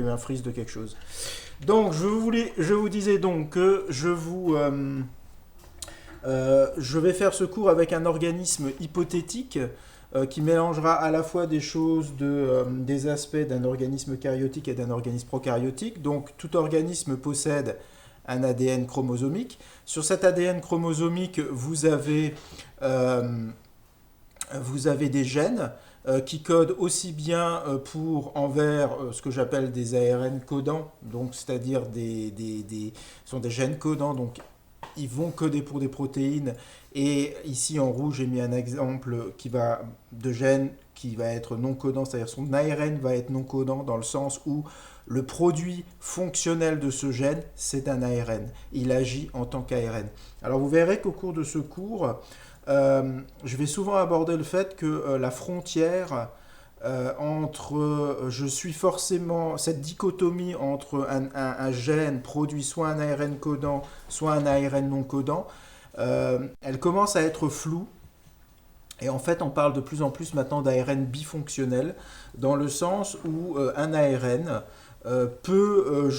un freeze de quelque chose. Donc, je vous disais donc que je vais faire ce cours avec un organisme hypothétique qui mélangera à la fois des aspects d'un organisme karyotique et d'un organisme prokaryotique. Donc, tout organisme possède un ADN chromosomique. Sur cet ADN chromosomique, vous avez des gènes qui codent aussi bien envers ce que j'appelle des ARN codants, donc c'est-à-dire sont des gènes codants, donc ils vont coder pour des protéines. Et ici en rouge, j'ai mis un exemple de gène qui va être non codant, c'est-à-dire son ARN va être non codant dans le sens où le produit fonctionnel de ce gène, c'est un ARN. Il agit en tant qu'ARN. Alors vous verrez qu'au cours de ce cours, je vais souvent aborder le fait que la frontière je suis forcément, cette dichotomie entre un gène produit soit un ARN codant, soit un ARN non codant, elle commence à être floue. Et en fait, on parle de plus en plus maintenant d'ARN bifonctionnel, dans le sens où un ARN peut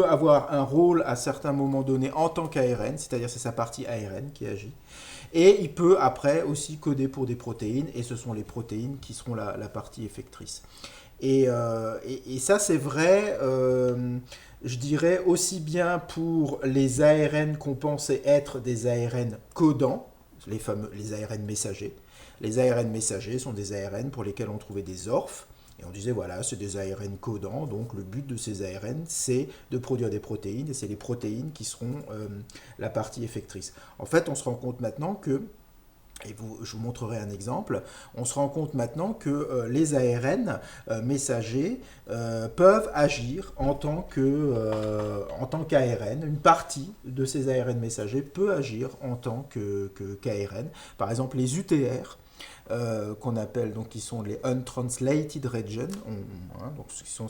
avoir un rôle à certains moments donnés en tant qu'ARN, c'est-à-dire c'est sa partie ARN qui agit. Et il peut après aussi coder pour des protéines, et ce sont les protéines qui seront la partie effectrice. Et ça, c'est vrai, je dirais, aussi bien pour les ARN qu'on pensait être des ARN codants, les ARN messagers. Les ARN messagers sont des ARN pour lesquels on trouvait des orphes. Et on disait, voilà, c'est des ARN codants, donc le but de ces ARN, c'est de produire des protéines, et c'est les protéines qui seront la partie effectrice. En fait, on se rend compte maintenant que, je vous montrerai un exemple, on se rend compte maintenant que les ARN messagers peuvent agir en tant qu'ARN. Une partie de ces ARN messagers peut agir en tant qu'ARN. Par exemple, les UTR, qu'on appelle, donc qui sont les untranslated regions, donc qui sont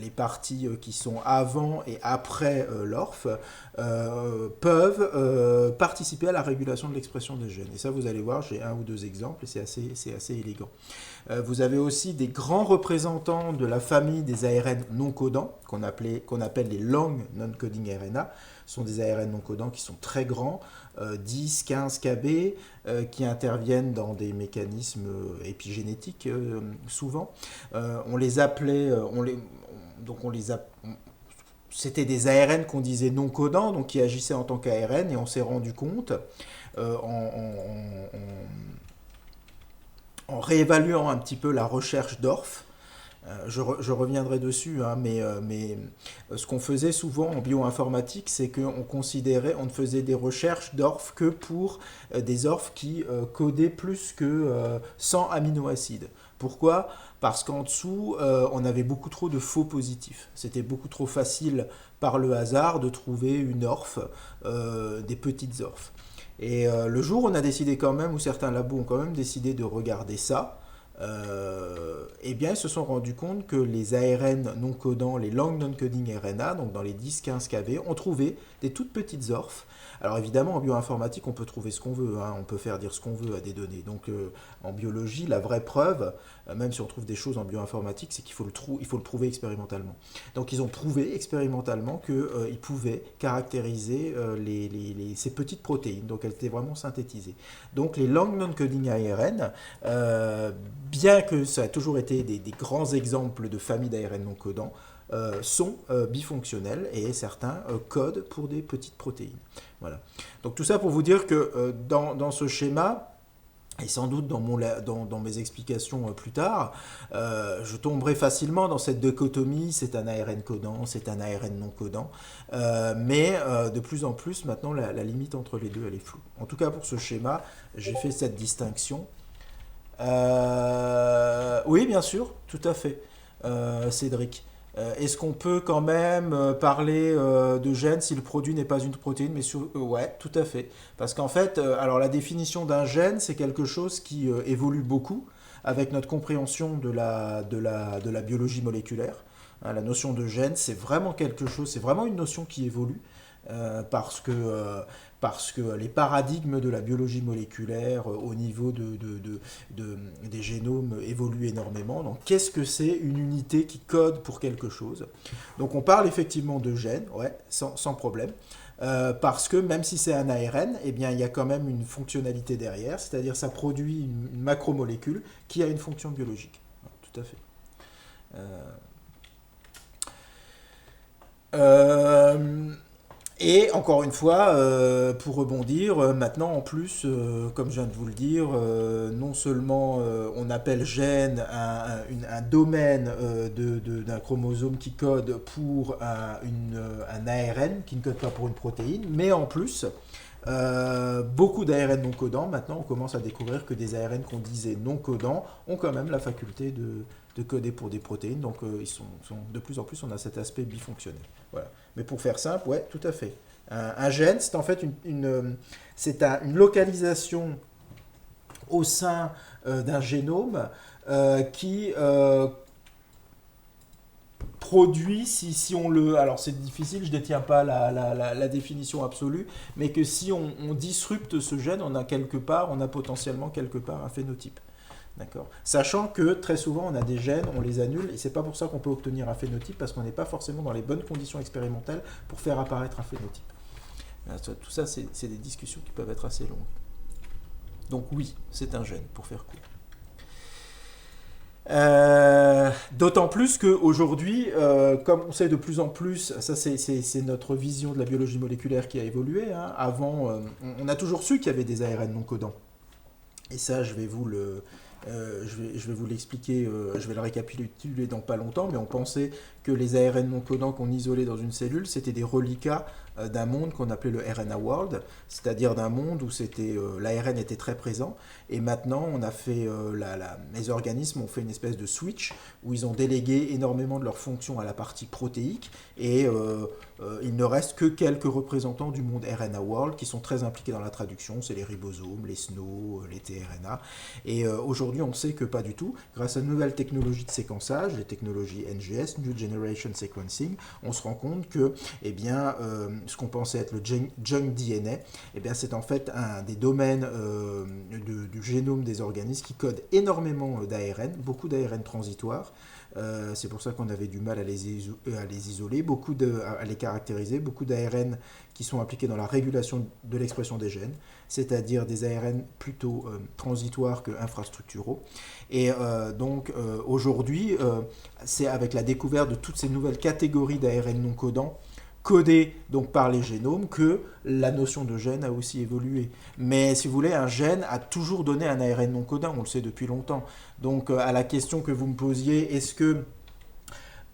les parties qui sont avant et après l'ORF, peuvent participer à la régulation de l'expression des gènes. Et ça, vous allez voir, j'ai un ou deux exemples et c'est assez élégant. Vous avez aussi des grands représentants de la famille des ARN non codants, qu'on appelle les long non-coding RNA. Ce sont des ARN non codants qui sont très grands, 10, 15 kb, qui interviennent dans des mécanismes épigénétiques souvent. On les appelait, c'était des ARN qu'on disait non codants, donc qui agissaient en tant qu'ARN, et on s'est rendu compte en réévaluant un petit peu la recherche d'ORF. Je reviendrai dessus, hein, mais ce qu'on faisait souvent en bioinformatique, c'est on ne faisait des recherches d'ORF que pour des ORF qui codaient plus que 100 aminoacides. Pourquoi ? Parce qu'en dessous, on avait beaucoup trop de faux positifs. C'était beaucoup trop facile par le hasard de trouver une ORF, des petites ORF. Et le jour où on a décidé quand même, où certains labos ont quand même décidé de regarder ça, eh bien, ils se sont rendus compte que les ARN non codants, les long non-coding RNA, donc dans les 10-15 kb, ont trouvé des toutes petites orphes. Alors évidemment, en bioinformatique, on peut trouver ce qu'on veut, hein, on peut faire dire ce qu'on veut à des données. Donc en biologie, la vraie preuve, même si on trouve des choses en bioinformatique, c'est qu'il faut le prouver expérimentalement. Donc ils ont prouvé expérimentalement qu'ils pouvaient caractériser ces petites protéines, donc elles étaient vraiment synthétisées. Donc les long non-coding ARN, bien que ça a toujours été des grands exemples de familles d'ARN non codants, sont bifonctionnels et certains codent pour des petites protéines. Voilà. Donc tout ça pour vous dire que dans ce schéma, et sans doute dans mes explications plus tard, je tomberai facilement dans cette dichotomie, c'est un ARN codant, c'est un ARN non codant, mais de plus en plus maintenant la limite entre les deux elle est floue. En tout cas pour ce schéma, j'ai fait cette distinction. Oui, bien sûr, tout à fait, Cédric. Est-ce qu'on peut quand même parler de gène si le produit n'est pas une protéine, ouais, tout à fait. Parce qu'en fait, alors la définition d'un gène, c'est quelque chose qui évolue beaucoup avec notre compréhension de la biologie moléculaire. Hein, la notion de gène, c'est vraiment quelque chose, c'est vraiment une notion qui évolue. parce que les paradigmes de la biologie moléculaire au niveau des génomes évoluent énormément. Donc, qu'est-ce que c'est une unité qui code pour quelque chose? Donc, on parle effectivement de gènes, ouais, sans problème. Parce que même si c'est un ARN, eh bien, il y a quand même une fonctionnalité derrière, c'est-à-dire ça produit une macromolécule qui a une fonction biologique. Tout à fait. Et encore une fois, pour rebondir, maintenant en plus, comme je viens de vous le dire, non seulement on appelle gène un domaine d'un chromosome qui code pour un ARN qui ne code pas pour une protéine, mais en plus, beaucoup d'ARN non codants, maintenant on commence à découvrir que des ARN qu'on disait non codants ont quand même la faculté de coder pour des protéines, donc de plus en plus on a cet aspect bifonctionnel. Voilà. Mais pour faire simple, ouais, tout à fait. Un gène, c'est en fait une localisation au sein d'un génome qui produit, si on le... Alors c'est difficile, je ne détiens pas la définition absolue, mais que si on disrupte ce gène, on a potentiellement quelque part un phénotype. D'accord. Sachant que très souvent on a des gènes, on les annule, et c'est pas pour ça qu'on peut obtenir un phénotype, parce qu'on n'est pas forcément dans les bonnes conditions expérimentales pour faire apparaître un phénotype. Tout ça, c'est des discussions qui peuvent être assez longues. Donc oui, c'est un gène, pour faire court. D'autant plus qu'aujourd'hui, comme on sait de plus en plus, ça c'est notre vision de la biologie moléculaire qui a évolué, hein. Avant, on a toujours su qu'il y avait des ARN non codants. Et ça, je vais vous l'expliquer, je vais le récapituler dans pas longtemps, mais on pensait que les ARN non codants qu'on isolait dans une cellule, c'était des reliquats d'un monde qu'on appelait le RNA world, c'est-à-dire d'un monde où l'ARN était très présent. Et maintenant, on a fait les organismes ont fait une espèce de switch où ils ont délégué énormément de leurs fonctions à la partie protéique, et il ne reste que quelques représentants du monde RNA world qui sont très impliqués dans la traduction. C'est les ribosomes, les SNO, les tRNA. Et aujourd'hui, on sait que pas du tout. Grâce à de nouvelles technologies de séquençage, les technologies NGS, New Generation Sequencing, on se rend compte que, ce qu'on pensait être le junk DNA, c'est en fait un des domaines du génome des organismes qui code énormément d'ARN, beaucoup d'ARN transitoires. C'est pour ça qu'on avait du mal à les isoler, à les caractériser, beaucoup d'ARN qui sont impliqués dans la régulation de l'expression des gènes, c'est-à-dire des ARN plutôt transitoires que infrastructuraux. Et aujourd'hui, c'est avec la découverte de toutes ces nouvelles catégories d'ARN non codants, codés donc par les génomes, que la notion de gène a aussi évolué. Mais si vous voulez, un gène a toujours donné un ARN non codant, on le sait depuis longtemps. Donc à la question que vous me posiez, est-ce que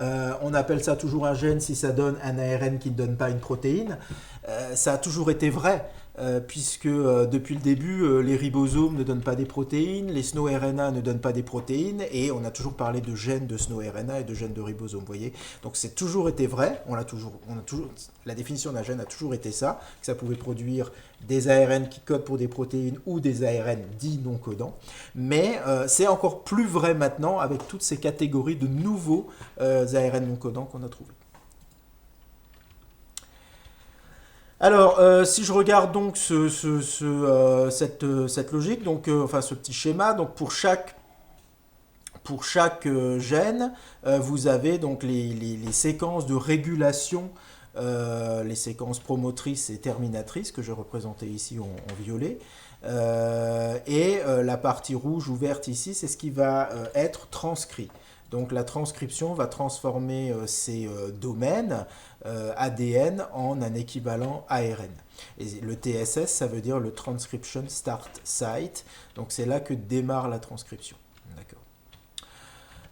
on appelle ça toujours un gène si ça donne un ARN qui ne donne pas une protéine? Ça a toujours été vrai. Puisque depuis le début, les ribosomes ne donnent pas des protéines, les SNO-RNA ne donnent pas des protéines, et on a toujours parlé de gènes de SNO-RNA et de gènes de ribosomes, vous voyez. Donc c'est toujours été vrai, la définition d'un gène a toujours été ça, que ça pouvait produire des ARN qui codent pour des protéines ou des ARN dits non codants, mais c'est encore plus vrai maintenant avec toutes ces catégories de nouveaux ARN non codants qu'on a trouvés. Alors, si je regarde donc cette logique, donc, ce petit schéma, donc pour chaque gène, vous avez donc les séquences de régulation, les séquences promotrices et terminatrices que je représentais ici en violet. Et la partie rouge ou verte ici, c'est ce qui va être transcrit. Donc la transcription va transformer ces domaines ADN en un équivalent ARN. Et le TSS, ça veut dire le Transcription Start Site. Donc c'est là que démarre la transcription. D'accord.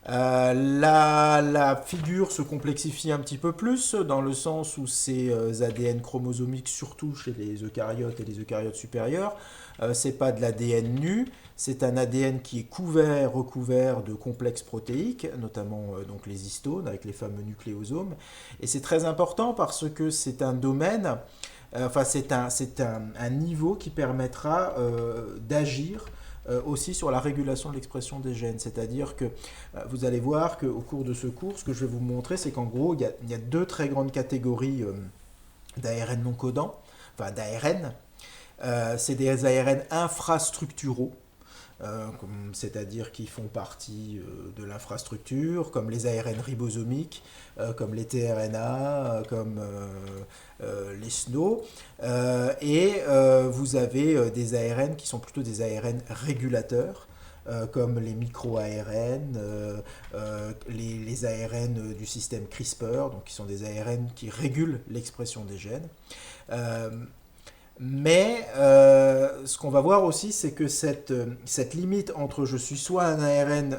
La figure se complexifie un petit peu plus dans le sens où ces ADN chromosomiques, surtout chez les eucaryotes et les eucaryotes supérieurs, c'est pas de l'ADN nu, c'est un ADN qui est recouvert de complexes protéiques, notamment donc les histones avec les fameux nucléosomes. Et c'est très important parce que c'est un domaine, c'est un niveau qui permettra d'agir aussi sur la régulation de l'expression des gènes. C'est-à-dire que vous allez voir qu'au cours de ce cours, ce que je vais vous montrer, c'est qu'en gros, il y a deux très grandes catégories d'ARN non codants, enfin d'ARN. C'est des ARN infrastructuraux, c'est-à-dire qui font partie de l'infrastructure, comme les ARN ribosomiques, comme les tRNA, comme les SNO. Vous avez des ARN qui sont plutôt des ARN régulateurs, comme les micro-ARN, les ARN du système CRISPR, donc qui sont des ARN qui régulent l'expression des gènes. Ce qu'on va voir aussi, c'est que cette limite entre je suis soit un ARN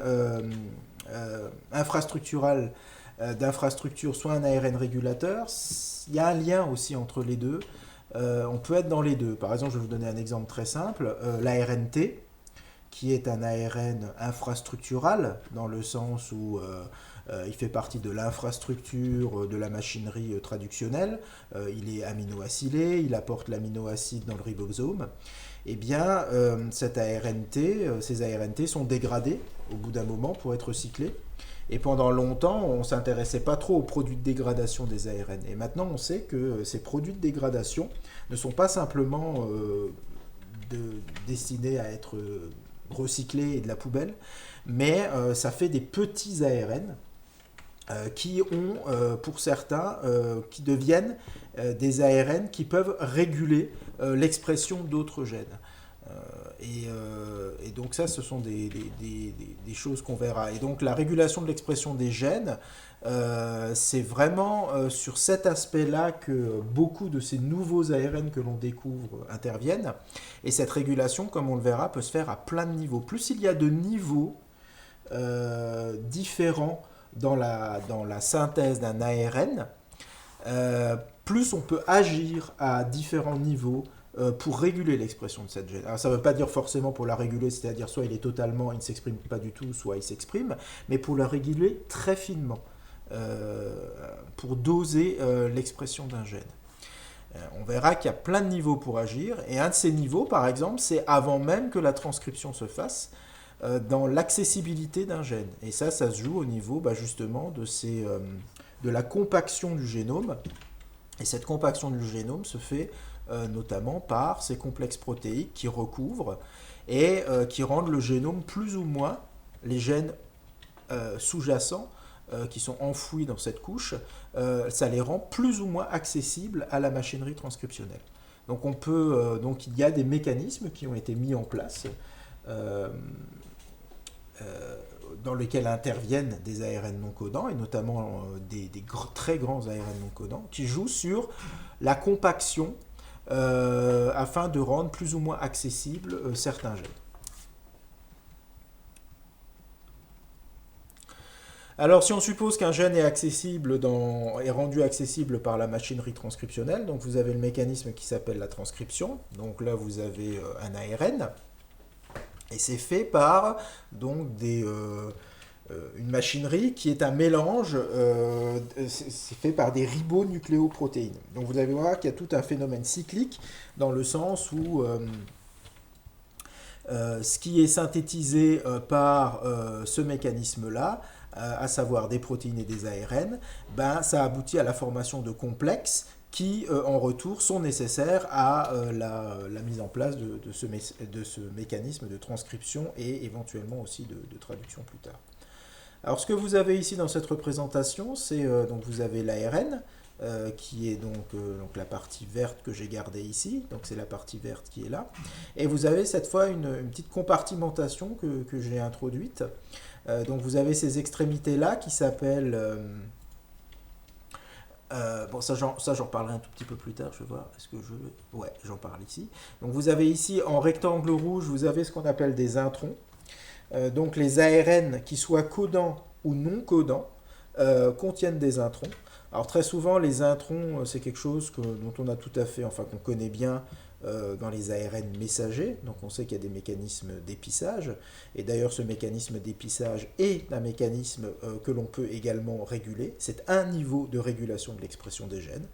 infrastructural d'infrastructure, soit un ARN régulateur, il y a un lien aussi entre les deux. On peut être dans les deux. Par exemple, je vais vous donner un exemple très simple. L'ARNT, qui est un ARN infrastructural, dans le sens où il fait partie de l'infrastructure de la machinerie traductionnelle. Il est aminoacylé, il apporte l'aminoacide dans le ribosome. Eh bien, ces ARNT sont dégradés au bout d'un moment pour être recyclés. Et pendant longtemps, on ne s'intéressait pas trop aux produits de dégradation des ARN. Et maintenant, on sait que ces produits de dégradation ne sont pas simplement destinés à être recyclés et de la poubelle, mais ça fait des petits ARN qui ont, pour certains, qui deviennent des ARN qui peuvent réguler l'expression d'autres gènes. Et donc ça, ce sont des choses qu'on verra. Et donc la régulation de l'expression des gènes, c'est vraiment sur cet aspect-là que beaucoup de ces nouveaux ARN que l'on découvre interviennent. Et cette régulation, comme on le verra, peut se faire à plein de niveaux. Plus il y a de niveaux différents dans la synthèse d'un ARN, plus on peut agir à différents niveaux pour réguler l'expression de cette gène. Alors ça ne veut pas dire forcément pour la réguler, c'est-à-dire soit il ne s'exprime pas du tout, soit il s'exprime, mais pour la réguler très finement, pour doser l'expression d'un gène. On verra qu'il y a plein de niveaux pour agir, et un de ces niveaux, par exemple, c'est avant même que la transcription se fasse, dans l'accessibilité d'un gène. Et ça se joue au niveau justement de la compaction du génome. Et cette compaction du génome se fait notamment par ces complexes protéiques qui recouvrent et qui rendent le génome plus ou moins, les gènes sous-jacents qui sont enfouis dans cette couche, ça les rend plus ou moins accessibles à la machinerie transcriptionnelle. Donc donc il y a des mécanismes qui ont été mis en place dans lesquels interviennent des ARN non codants, et notamment des très grands ARN non codants, qui jouent sur la compaction afin de rendre plus ou moins accessibles certains gènes. Alors, si on suppose qu'un gène est rendu accessible par la machinerie transcriptionnelle, donc vous avez le mécanisme qui s'appelle la transcription. Donc là, vous avez un ARN, et c'est fait par donc une machinerie qui est un mélange, c'est fait par des ribonucléoprotéines. Donc vous allez voir qu'il y a tout un phénomène cyclique dans le sens où ce qui est synthétisé par ce mécanisme-là, à savoir des protéines et des ARN, ça aboutit à la formation de complexes qui, en retour, sont nécessaires à la mise en place de ce mécanisme de transcription et éventuellement aussi de traduction plus tard. Alors, ce que vous avez ici dans cette représentation, c'est donc vous avez l'ARN, qui est donc la partie verte que j'ai gardée ici, donc c'est la partie verte qui est là, et vous avez cette fois une petite compartimentation que j'ai introduite. Donc vous avez ces extrémités-là qui s'appellent... ça j'en reparlerai un tout petit peu plus tard, je vais voir, ouais, j'en parle ici. Donc vous avez ici, en rectangle rouge, vous avez ce qu'on appelle des introns. Donc les ARN, qui soient codants ou non codants, contiennent des introns. Alors très souvent, les introns, c'est quelque chose dont on a tout à fait, qu'on connaît bien dans les ARN messagers. Donc on sait qu'il y a des mécanismes d'épissage. Et d'ailleurs, ce mécanisme d'épissage est un mécanisme que l'on peut également réguler. C'est un niveau de régulation de l'expression des gènes,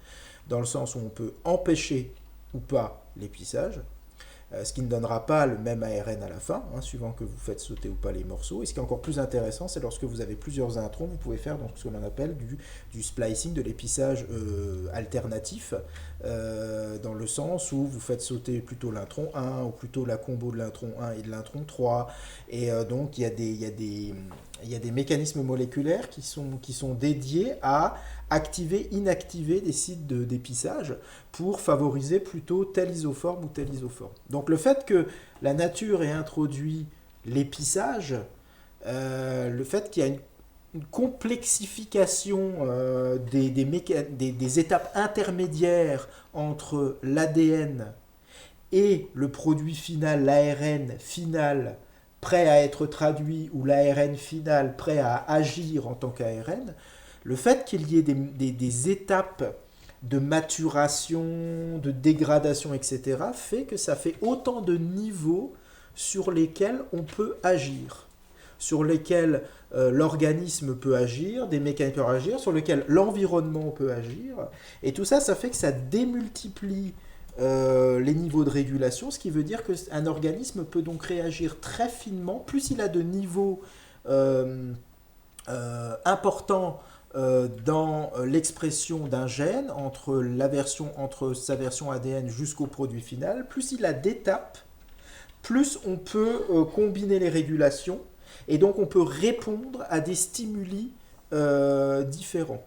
dans le sens où on peut empêcher ou pas l'épissage. ce qui ne donnera pas le même ARN à la fin, hein, suivant que vous faites sauter ou pas les morceaux. Et ce qui est encore plus intéressant, c'est lorsque vous avez plusieurs introns, vous pouvez faire donc, ce que l'on appelle du splicing, de l'épissage alternatif, dans le sens où vous faites sauter plutôt l'intron 1, ou plutôt la combo de l'intron 1 et de l'intron 3, et donc il y a des mécanismes moléculaires qui sont dédiés à activer, inactiver des sites d'épissage pour favoriser plutôt tel isoforme ou tel isoforme. Donc le fait que la nature ait introduit l'épissage, le fait qu'il y a une complexification des étapes intermédiaires entre l'ADN et le produit final, l'ARN final, prêt à être traduit, ou l'ARN final prêt à agir en tant qu'ARN, le fait qu'il y ait des étapes de maturation, de dégradation, etc., fait que ça fait autant de niveaux sur lesquels on peut agir, sur lesquels l'organisme peut agir, des mécanismes peuvent agir, sur lesquels l'environnement peut agir. Et tout ça, ça fait que ça démultiplie les niveaux de régulation, ce qui veut dire qu'un organisme peut donc réagir très finement. Plus il a de niveaux importants dans l'expression d'un gène, entre sa version ADN jusqu'au produit final, plus il a d'étapes, plus on peut combiner les régulations, et donc on peut répondre à des stimuli différents.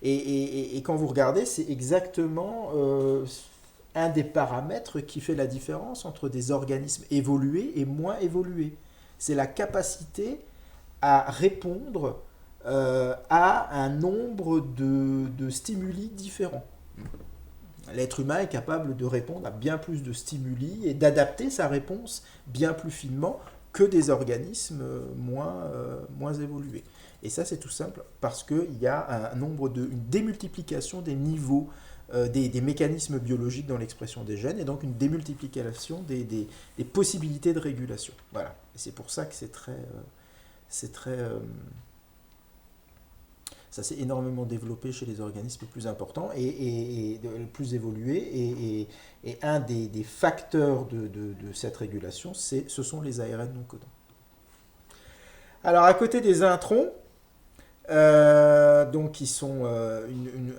Et quand vous regardez, c'est exactement un des paramètres qui fait la différence entre des organismes évolués et moins évolués. C'est la capacité à répondre à un nombre de stimuli différents. L'être humain est capable de répondre à bien plus de stimuli et d'adapter sa réponse bien plus finement que des organismes moins évolués. Et ça, c'est tout simple parce qu'il y a une démultiplication des niveaux, des mécanismes biologiques dans l'expression des gènes, et donc une démultiplication des possibilités de régulation. Voilà. Et c'est pour ça que ça s'est énormément développé chez les organismes plus importants et plus évolués. Et un des facteurs de cette régulation, ce sont les ARN non codants. Alors, à côté des introns, donc qui sont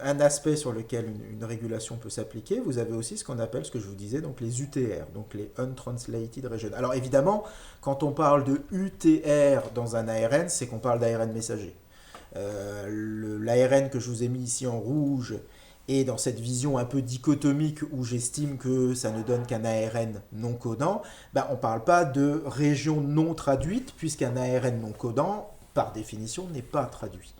un aspect sur lequel une régulation peut s'appliquer, vous avez aussi ce qu'on appelle, ce que je vous disais, donc les UTR, donc les Untranslated Regions. Alors évidemment, quand on parle de UTR dans un ARN, c'est qu'on parle d'ARN messager. L'ARN que je vous ai mis ici en rouge est dans cette vision un peu dichotomique où j'estime que ça ne donne qu'un ARN non codant. On ne parle pas de région non traduite, puisqu'un ARN non codant, par définition, n'est pas traduit.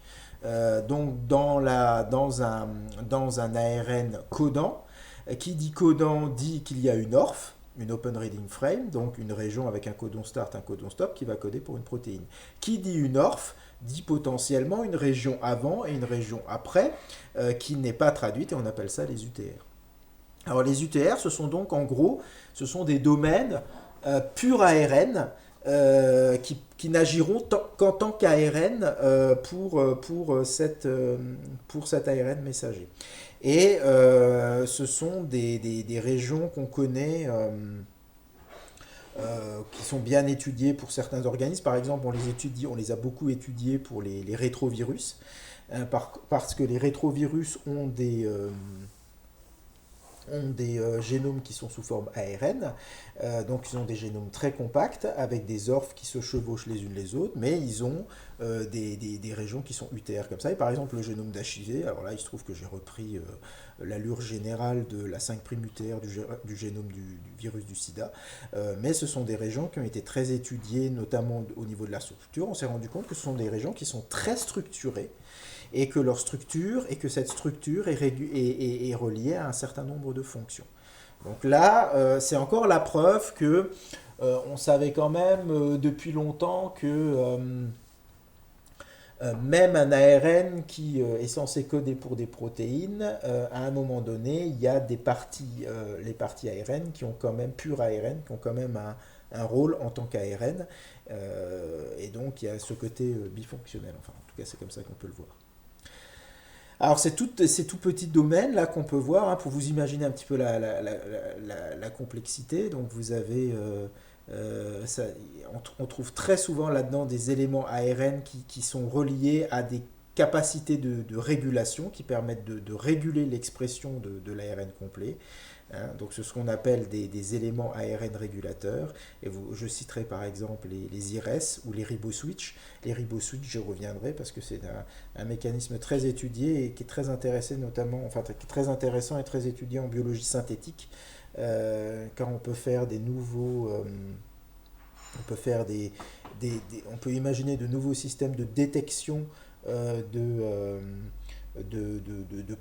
Donc dans un ARN codant, qui dit codant dit qu'il y a une ORF, une Open Reading Frame, donc une région avec un codon start, un codon stop qui va coder pour une protéine. Qui dit une ORF dit potentiellement une région avant et une région après qui n'est pas traduite, et on appelle ça les UTR. Alors les UTR, ce sont donc en gros, ce sont des domaines purs ARN qui n'agiront qu'en tant qu'ARN pour cet ARN messager. Et ce sont des régions qu'on connaît, qui sont bien étudiées pour certains organismes. Par exemple, on les a beaucoup étudiés pour les rétrovirus, parce que les rétrovirus ont des génomes qui sont sous forme ARN, donc ils ont des génomes très compacts avec des orphes qui se chevauchent les unes les autres, mais ils ont des régions qui sont UTR comme ça. Et par exemple le génome d'HIV, alors là il se trouve que j'ai repris l'allure générale de la 5' UTR du génome du virus du sida, mais ce sont des régions qui ont été très étudiées, notamment au niveau de la structure. On s'est rendu compte que ce sont des régions qui sont très structurées, et que cette structure est reliée à un certain nombre de fonctions. Donc là, c'est encore la preuve que on savait quand même depuis longtemps que même un ARN qui est censé coder pour des protéines, à un moment donné, il y a les parties ARN qui ont quand même, pur ARN, qui ont quand même un rôle en tant qu'ARN, et donc il y a ce côté bifonctionnel. Enfin, en tout cas, c'est comme ça qu'on peut le voir. Alors, c'est tout petit domaine là qu'on peut voir, hein, pour vous imaginer un petit peu la complexité. Donc, vous avez, ça, on trouve très souvent là-dedans des éléments ARN qui sont reliés à des capacités de régulation qui permettent de réguler l'expression de l'ARN complet. Hein. Donc, c'est ce qu'on appelle des éléments ARN régulateurs. Et je citerai par exemple les IRES ou les riboswitch. Les riboswitch, je reviendrai parce que c'est un mécanisme très étudié et qui est très intéressé notamment, enfin, qui est très intéressant et très étudié en biologie synthétique, car on peut faire des nouveaux, on peut faire on peut imaginer de nouveaux systèmes de détection de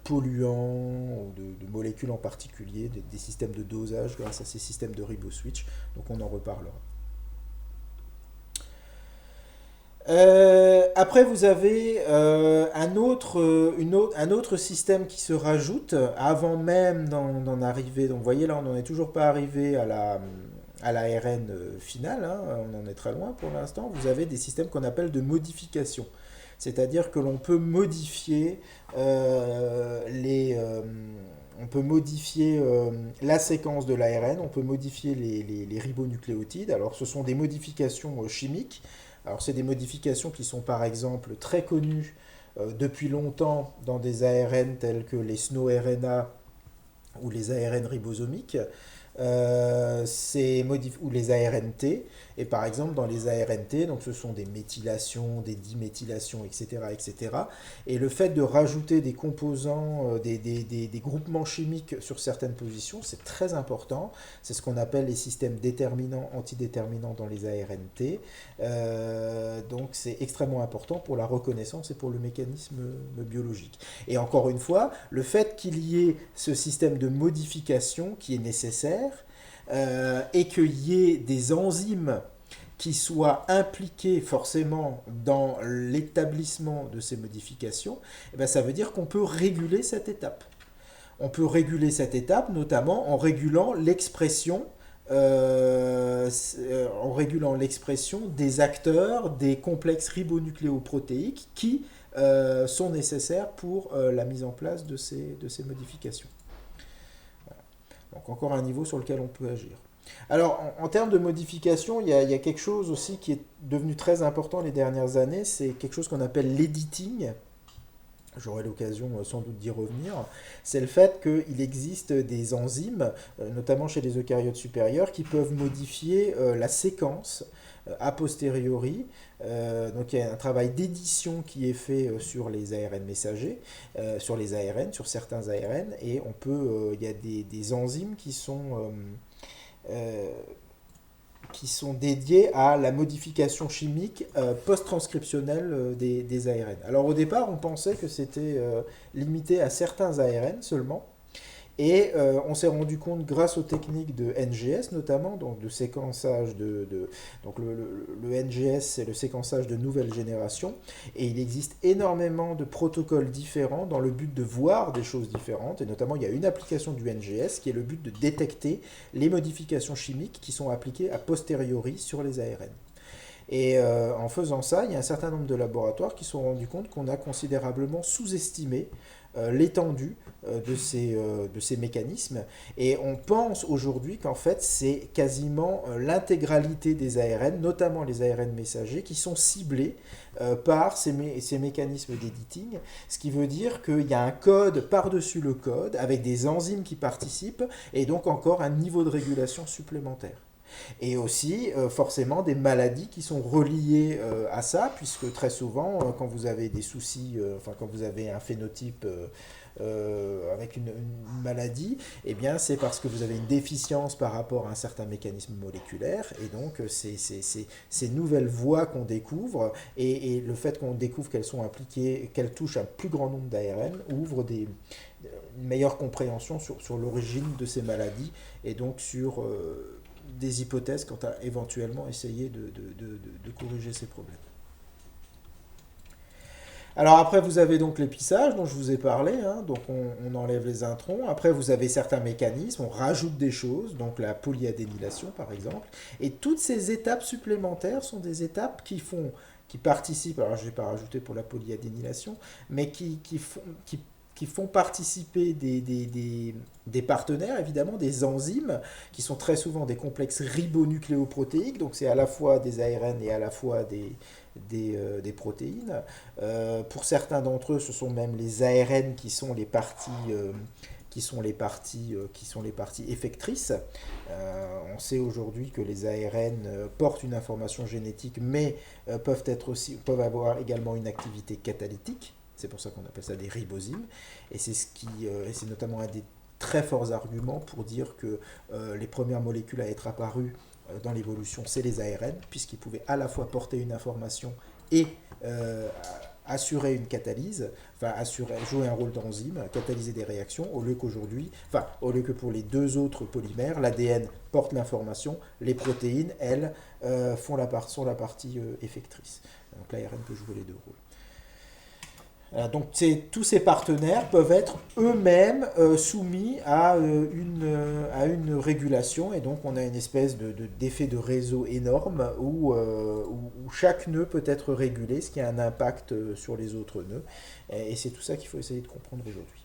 polluants ou de molécules en particulier, des systèmes de dosage grâce à ces systèmes de riboswitch. Donc on en reparlera. Après, vous avez un autre système qui se rajoute avant même d'en arriver. Donc, vous voyez, là, on n'en est toujours pas arrivé à l'ARN finale, hein, on en est très loin pour l'instant. Vous avez des systèmes qu'on appelle de modification. C'est-à-dire que l'on peut modifier on peut modifier la séquence de l'ARN, on peut modifier les ribonucléotides. Alors, ce sont des modifications chimiques. Alors, c'est des modifications qui sont par exemple très connues depuis longtemps dans des ARN tels que les SNO-RNA ou les ARN ribosomiques, ou les ARNT. Et par exemple, dans les ARNT, donc ce sont des méthylations, des diméthylations, etc., etc. Et le fait de rajouter des composants, des groupements chimiques sur certaines positions, c'est très important. C'est ce qu'on appelle les systèmes déterminants, antidéterminants dans les ARNT. Donc c'est extrêmement important pour la reconnaissance et pour le mécanisme biologique. Et encore une fois, le fait qu'il y ait ce système de modification qui est nécessaire, et qu'il y ait des enzymes qui soient impliqués forcément dans l'établissement de ces modifications, eh bien, ça veut dire qu'on peut réguler cette étape. On peut réguler cette étape notamment en régulant l'expression des acteurs des complexes ribonucléoprotéiques qui sont nécessaires pour la mise en place de ces modifications. Donc encore un niveau sur lequel on peut agir. Alors, en termes de modification, il y a quelque chose aussi qui est devenu très important les dernières années, c'est quelque chose qu'on appelle l'editing. J'aurai l'occasion sans doute d'y revenir. C'est le fait qu'il existe des enzymes, notamment chez les eucaryotes supérieurs, qui peuvent modifier la séquence a posteriori. Donc il y a un travail d'édition qui est fait sur les ARN messagers, sur les ARN, sur certains ARN, et il y a des enzymes qui sont dédiés à la modification chimique post-transcriptionnelle des ARN. Alors au départ, on pensait que c'était limité à certains ARN seulement, et on s'est rendu compte grâce aux techniques de NGS notamment, donc de séquençage donc le NGS c'est le séquençage de nouvelle génération, et il existe énormément de protocoles différents dans le but de voir des choses différentes, et notamment il y a une application du NGS qui est le but de détecter les modifications chimiques qui sont appliquées a posteriori sur les ARN. Et en faisant ça, il y a un certain nombre de laboratoires qui se sont rendus compte qu'on a considérablement sous-estimé l'étendue de ces mécanismes. Et on pense aujourd'hui qu'en fait, c'est quasiment l'intégralité des ARN, notamment les ARN messagers, qui sont ciblés par ces mécanismes d'editing, ce qui veut dire qu'il y a un code par-dessus le code, avec des enzymes qui participent, et donc encore un niveau de régulation supplémentaire. Et aussi, forcément, des maladies qui sont reliées à ça, puisque très souvent, quand vous avez des soucis, quand vous avez un phénotype avec une maladie, eh bien, c'est parce que vous avez une déficience par rapport à un certain mécanisme moléculaire, et donc ces nouvelles voies qu'on découvre, et le fait qu'on découvre qu'elles sont impliquées, qu'elles touchent un plus grand nombre d'ARN, ouvre une meilleure compréhension sur l'origine de ces maladies, et donc sur des hypothèses quant à éventuellement essayer de corriger ces problèmes. Alors après, vous avez donc l'épissage dont je vous ai parlé, hein, donc on enlève les introns. Après, vous avez certains mécanismes, on rajoute des choses, donc la polyadénylation par exemple. Et toutes ces étapes supplémentaires sont des étapes qui participent, alors je ne vais pas rajouter pour la polyadénylation, mais qui qui font participer des partenaires, évidemment, des enzymes, qui sont très souvent des complexes ribonucléoprotéiques, donc c'est à la fois des ARN et à la fois des protéines. Pour certains d'entre eux, ce sont même les ARN qui sont les parties effectrices. On sait aujourd'hui que les ARN portent une information génétique, mais peuvent avoir également une activité catalytique. C'est pour ça qu'on appelle ça des ribosymes. Et c'est notamment un des très forts arguments pour dire que les premières molécules à être apparues dans l'évolution, c'est les ARN, puisqu'ils pouvaient à la fois porter une information et assurer une catalyse, jouer un rôle d'enzyme, catalyser des réactions, au lieu que pour les deux autres polymères, l'ADN porte l'information, les protéines, elles, sont la partie effectrice. Donc l'ARN peut jouer les deux rôles. Donc tous ces partenaires peuvent être eux-mêmes soumis à une régulation, et donc on a une espèce d'effet de réseau énorme où chaque nœud peut être régulé, ce qui a un impact sur les autres nœuds, et c'est tout ça qu'il faut essayer de comprendre aujourd'hui.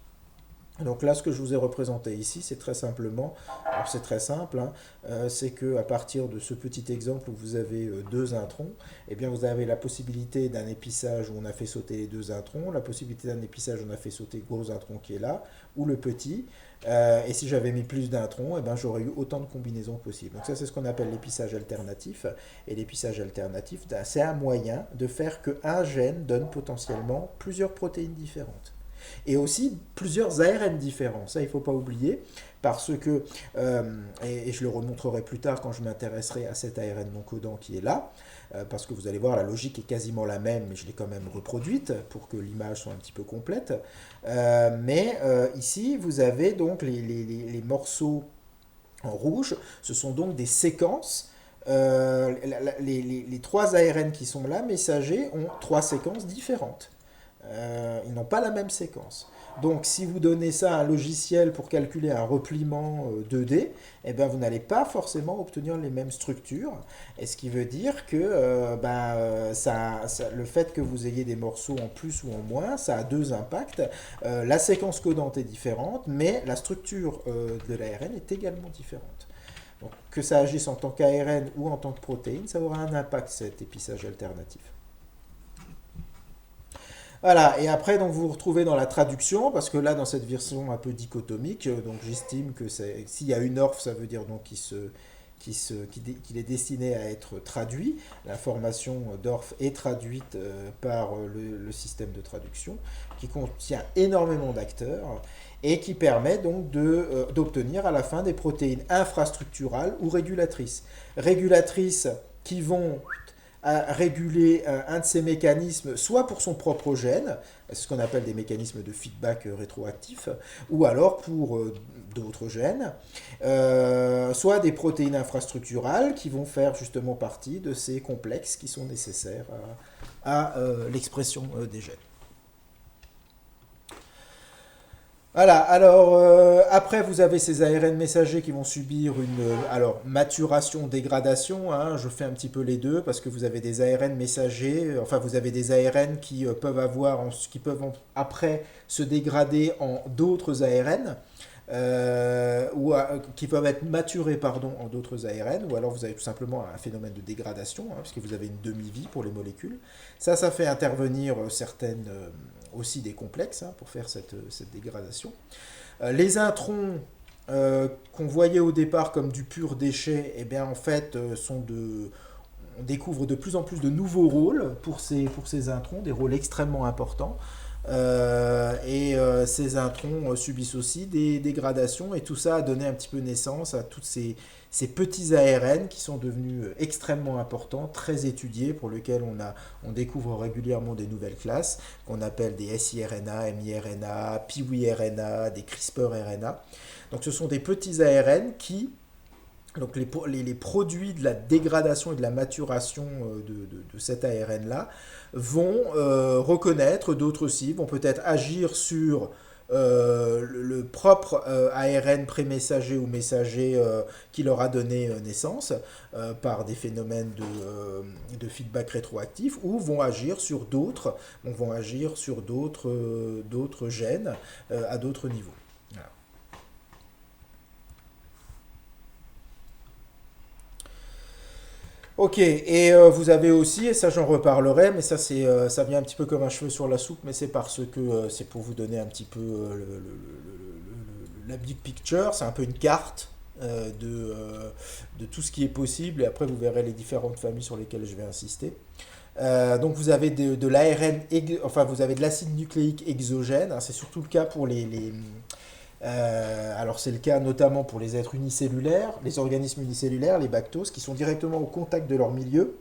Donc là, ce que je vous ai représenté ici, c'est très simplement, alors c'est très simple, c'est qu'à partir de ce petit exemple où vous avez deux introns, eh bien vous avez la possibilité d'un épissage où on a fait sauter les deux introns, la possibilité d'un épissage où on a fait sauter le gros intron qui est là, ou le petit, et si j'avais mis plus d'introns, eh ben, j'aurais eu autant de combinaisons possibles. Donc ça, c'est ce qu'on appelle l'épissage alternatif, et l'épissage alternatif, c'est un moyen de faire qu'un gène donne potentiellement plusieurs protéines différentes. Et aussi plusieurs ARN différents. Ça, il ne faut pas oublier, parce que, et je le remontrerai plus tard quand je m'intéresserai à cet ARN non codant qui est là, parce que vous allez voir, la logique est quasiment la même, mais je l'ai quand même reproduite pour que l'image soit un petit peu complète. Mais ici, vous avez donc les morceaux en rouge, ce sont donc des séquences. Les trois ARN qui sont là, messagers, ont trois séquences différentes. Ils n'ont pas la même séquence. Donc si vous donnez ça à un logiciel pour calculer un repliement 2D, eh ben, vous n'allez pas forcément obtenir les mêmes structures. Et ce qui veut dire que le fait que vous ayez des morceaux en plus ou en moins, ça a deux impacts. La séquence codante est différente, mais la structure de l'ARN est également différente. Donc que ça agisse en tant qu'ARN ou en tant que protéine, ça aura un impact, cet épissage alternatif. Voilà, et après, donc, vous vous retrouvez dans la traduction, parce que là, dans cette version un peu dichotomique, donc j'estime que s'il y a une ORF, ça veut dire donc qu'il est destiné à être traduit. L'information d'ORF est traduite par le système de traduction, qui contient énormément d'acteurs, et qui permet donc d'obtenir à la fin des protéines infrastructurales ou régulatrices. Régulatrices qui vont à réguler un de ces mécanismes, soit pour son propre gène, c'est ce qu'on appelle des mécanismes de feedback rétroactif, ou alors pour d'autres gènes, soit des protéines infrastructurales qui vont faire justement partie de ces complexes qui sont nécessaires à l'expression des gènes. Voilà, alors après vous avez ces ARN messagers qui vont subir une maturation, dégradation, je fais un petit peu les deux parce que vous avez des ARN messagers, enfin vous avez des ARN qui peuvent après se dégrader en d'autres ARN, qui peuvent être maturés en d'autres ARN, ou alors vous avez tout simplement un phénomène de dégradation, puisque vous avez une demi-vie pour les molécules. Ça fait intervenir certaines aussi des complexes pour faire cette dégradation. Les introns qu'on voyait au départ comme du pur déchet, eh bien en fait on découvre de plus en plus de nouveaux rôles pour ces introns, des rôles extrêmement importants. Ces introns subissent aussi des dégradations, et tout ça a donné un petit peu naissance à tous ces petits ARN qui sont devenus extrêmement importants, très étudiés, pour lesquels on découvre régulièrement des nouvelles classes qu'on appelle des siRNA, miRNA, piwiRNA, des CRISPR-RNA. Donc ce sont des petits ARN qui, donc les produits de la dégradation et de la maturation de cet ARN-là, vont reconnaître d'autres cibles, vont peut-être agir sur le propre ARN prémessager ou messager qui leur a donné naissance par des phénomènes de feedback rétroactif, ou vont agir sur d'autres gènes à d'autres niveaux. Voilà. Ok, et vous avez aussi, et ça j'en reparlerai, mais ça ça vient un petit peu comme un cheveu sur la soupe, mais c'est parce que c'est pour vous donner un petit peu la big picture, c'est un peu une carte de tout ce qui est possible, et après vous verrez les différentes familles sur lesquelles je vais insister. Donc vous avez de l'ARN, enfin vous avez de l'acide nucléique exogène, hein, c'est surtout le cas pour alors c'est le cas notamment pour les êtres unicellulaires, les organismes unicellulaires, les bactoses, qui sont directement au contact de leur milieu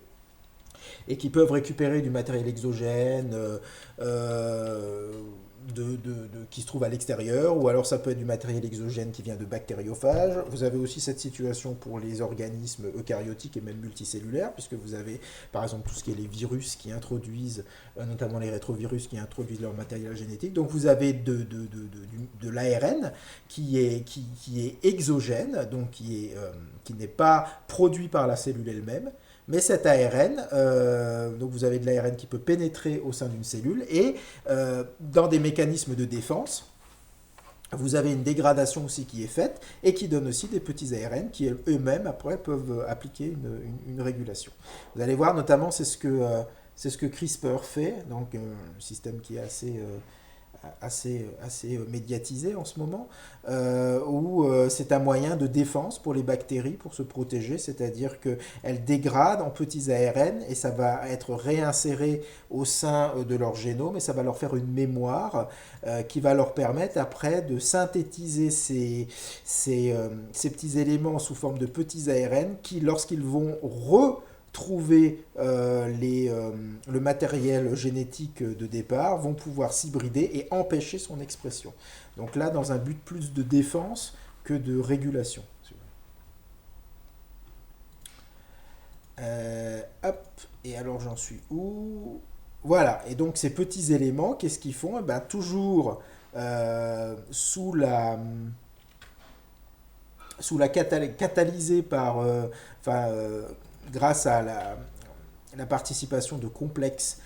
et qui peuvent récupérer du matériel exogène euh, qui se trouve à l'extérieur, ou alors ça peut être du matériel exogène qui vient de bactériophages. Vous avez aussi cette situation pour les organismes eucaryotiques et même multicellulaires, puisque vous avez par exemple tout ce qui est les virus qui introduisent, notamment les rétrovirus qui introduisent leur matériel génétique. Donc vous avez de l'ARN qui est exogène, donc qui n'est pas produit par la cellule elle-même. Mais cet ARN, donc vous avez de l'ARN qui peut pénétrer au sein d'une cellule, et dans des mécanismes de défense, vous avez une dégradation aussi qui est faite et qui donne aussi des petits ARN qui eux-mêmes après peuvent appliquer une régulation. Vous allez voir notamment c'est ce que CRISPR fait, donc un système qui est assez médiatisé en ce moment, où c'est un moyen de défense pour les bactéries pour se protéger, c'est-à-dire qu'elles dégradent en petits ARN et ça va être réinséré au sein de leur génome, et ça va leur faire une mémoire qui va leur permettre après de synthétiser ces petits éléments sous forme de petits ARN qui, lorsqu'ils vont trouver le matériel génétique de départ, vont pouvoir s'hybrider et empêcher son expression. Donc là, dans un but plus de défense que de régulation. Hop, et alors j'en suis où? Voilà, et donc ces petits éléments, qu'est-ce qu'ils font? Eh ben, toujours sous la catalysée par, enfin, grâce à la participation de complexes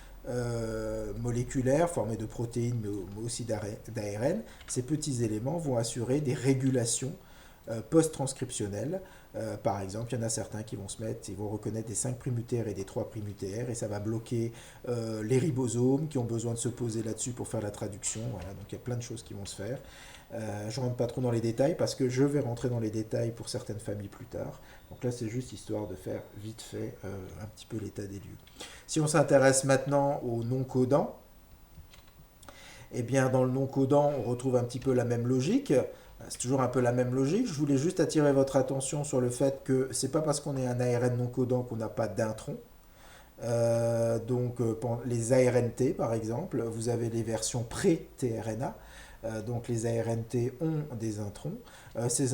moléculaires formés de protéines mais aussi d'ARN, ces petits éléments vont assurer des régulations post-transcriptionnelles. Par exemple, il y en a certains qui vont se mettre, ils vont reconnaître des 5' UTR et des 3' UTR, et ça va bloquer les ribosomes qui ont besoin de se poser là-dessus pour faire la traduction. Voilà, donc il y a plein de choses qui vont se faire. Je ne rentre pas trop dans les détails parce que je vais rentrer dans les détails pour certaines familles plus tard. Donc là, c'est juste histoire de faire vite fait un petit peu l'état des lieux. Si on s'intéresse maintenant aux non-codants, eh bien, dans le non-codant, on retrouve un petit peu la même logique. C'est toujours un peu la même logique. Je voulais juste attirer votre attention sur le fait que c'est pas parce qu'on est un ARN non-codant qu'on n'a pas d'intron. Les ARNT, par exemple, vous avez les versions pré-tRNA. Donc les ARNT ont des introns. Ces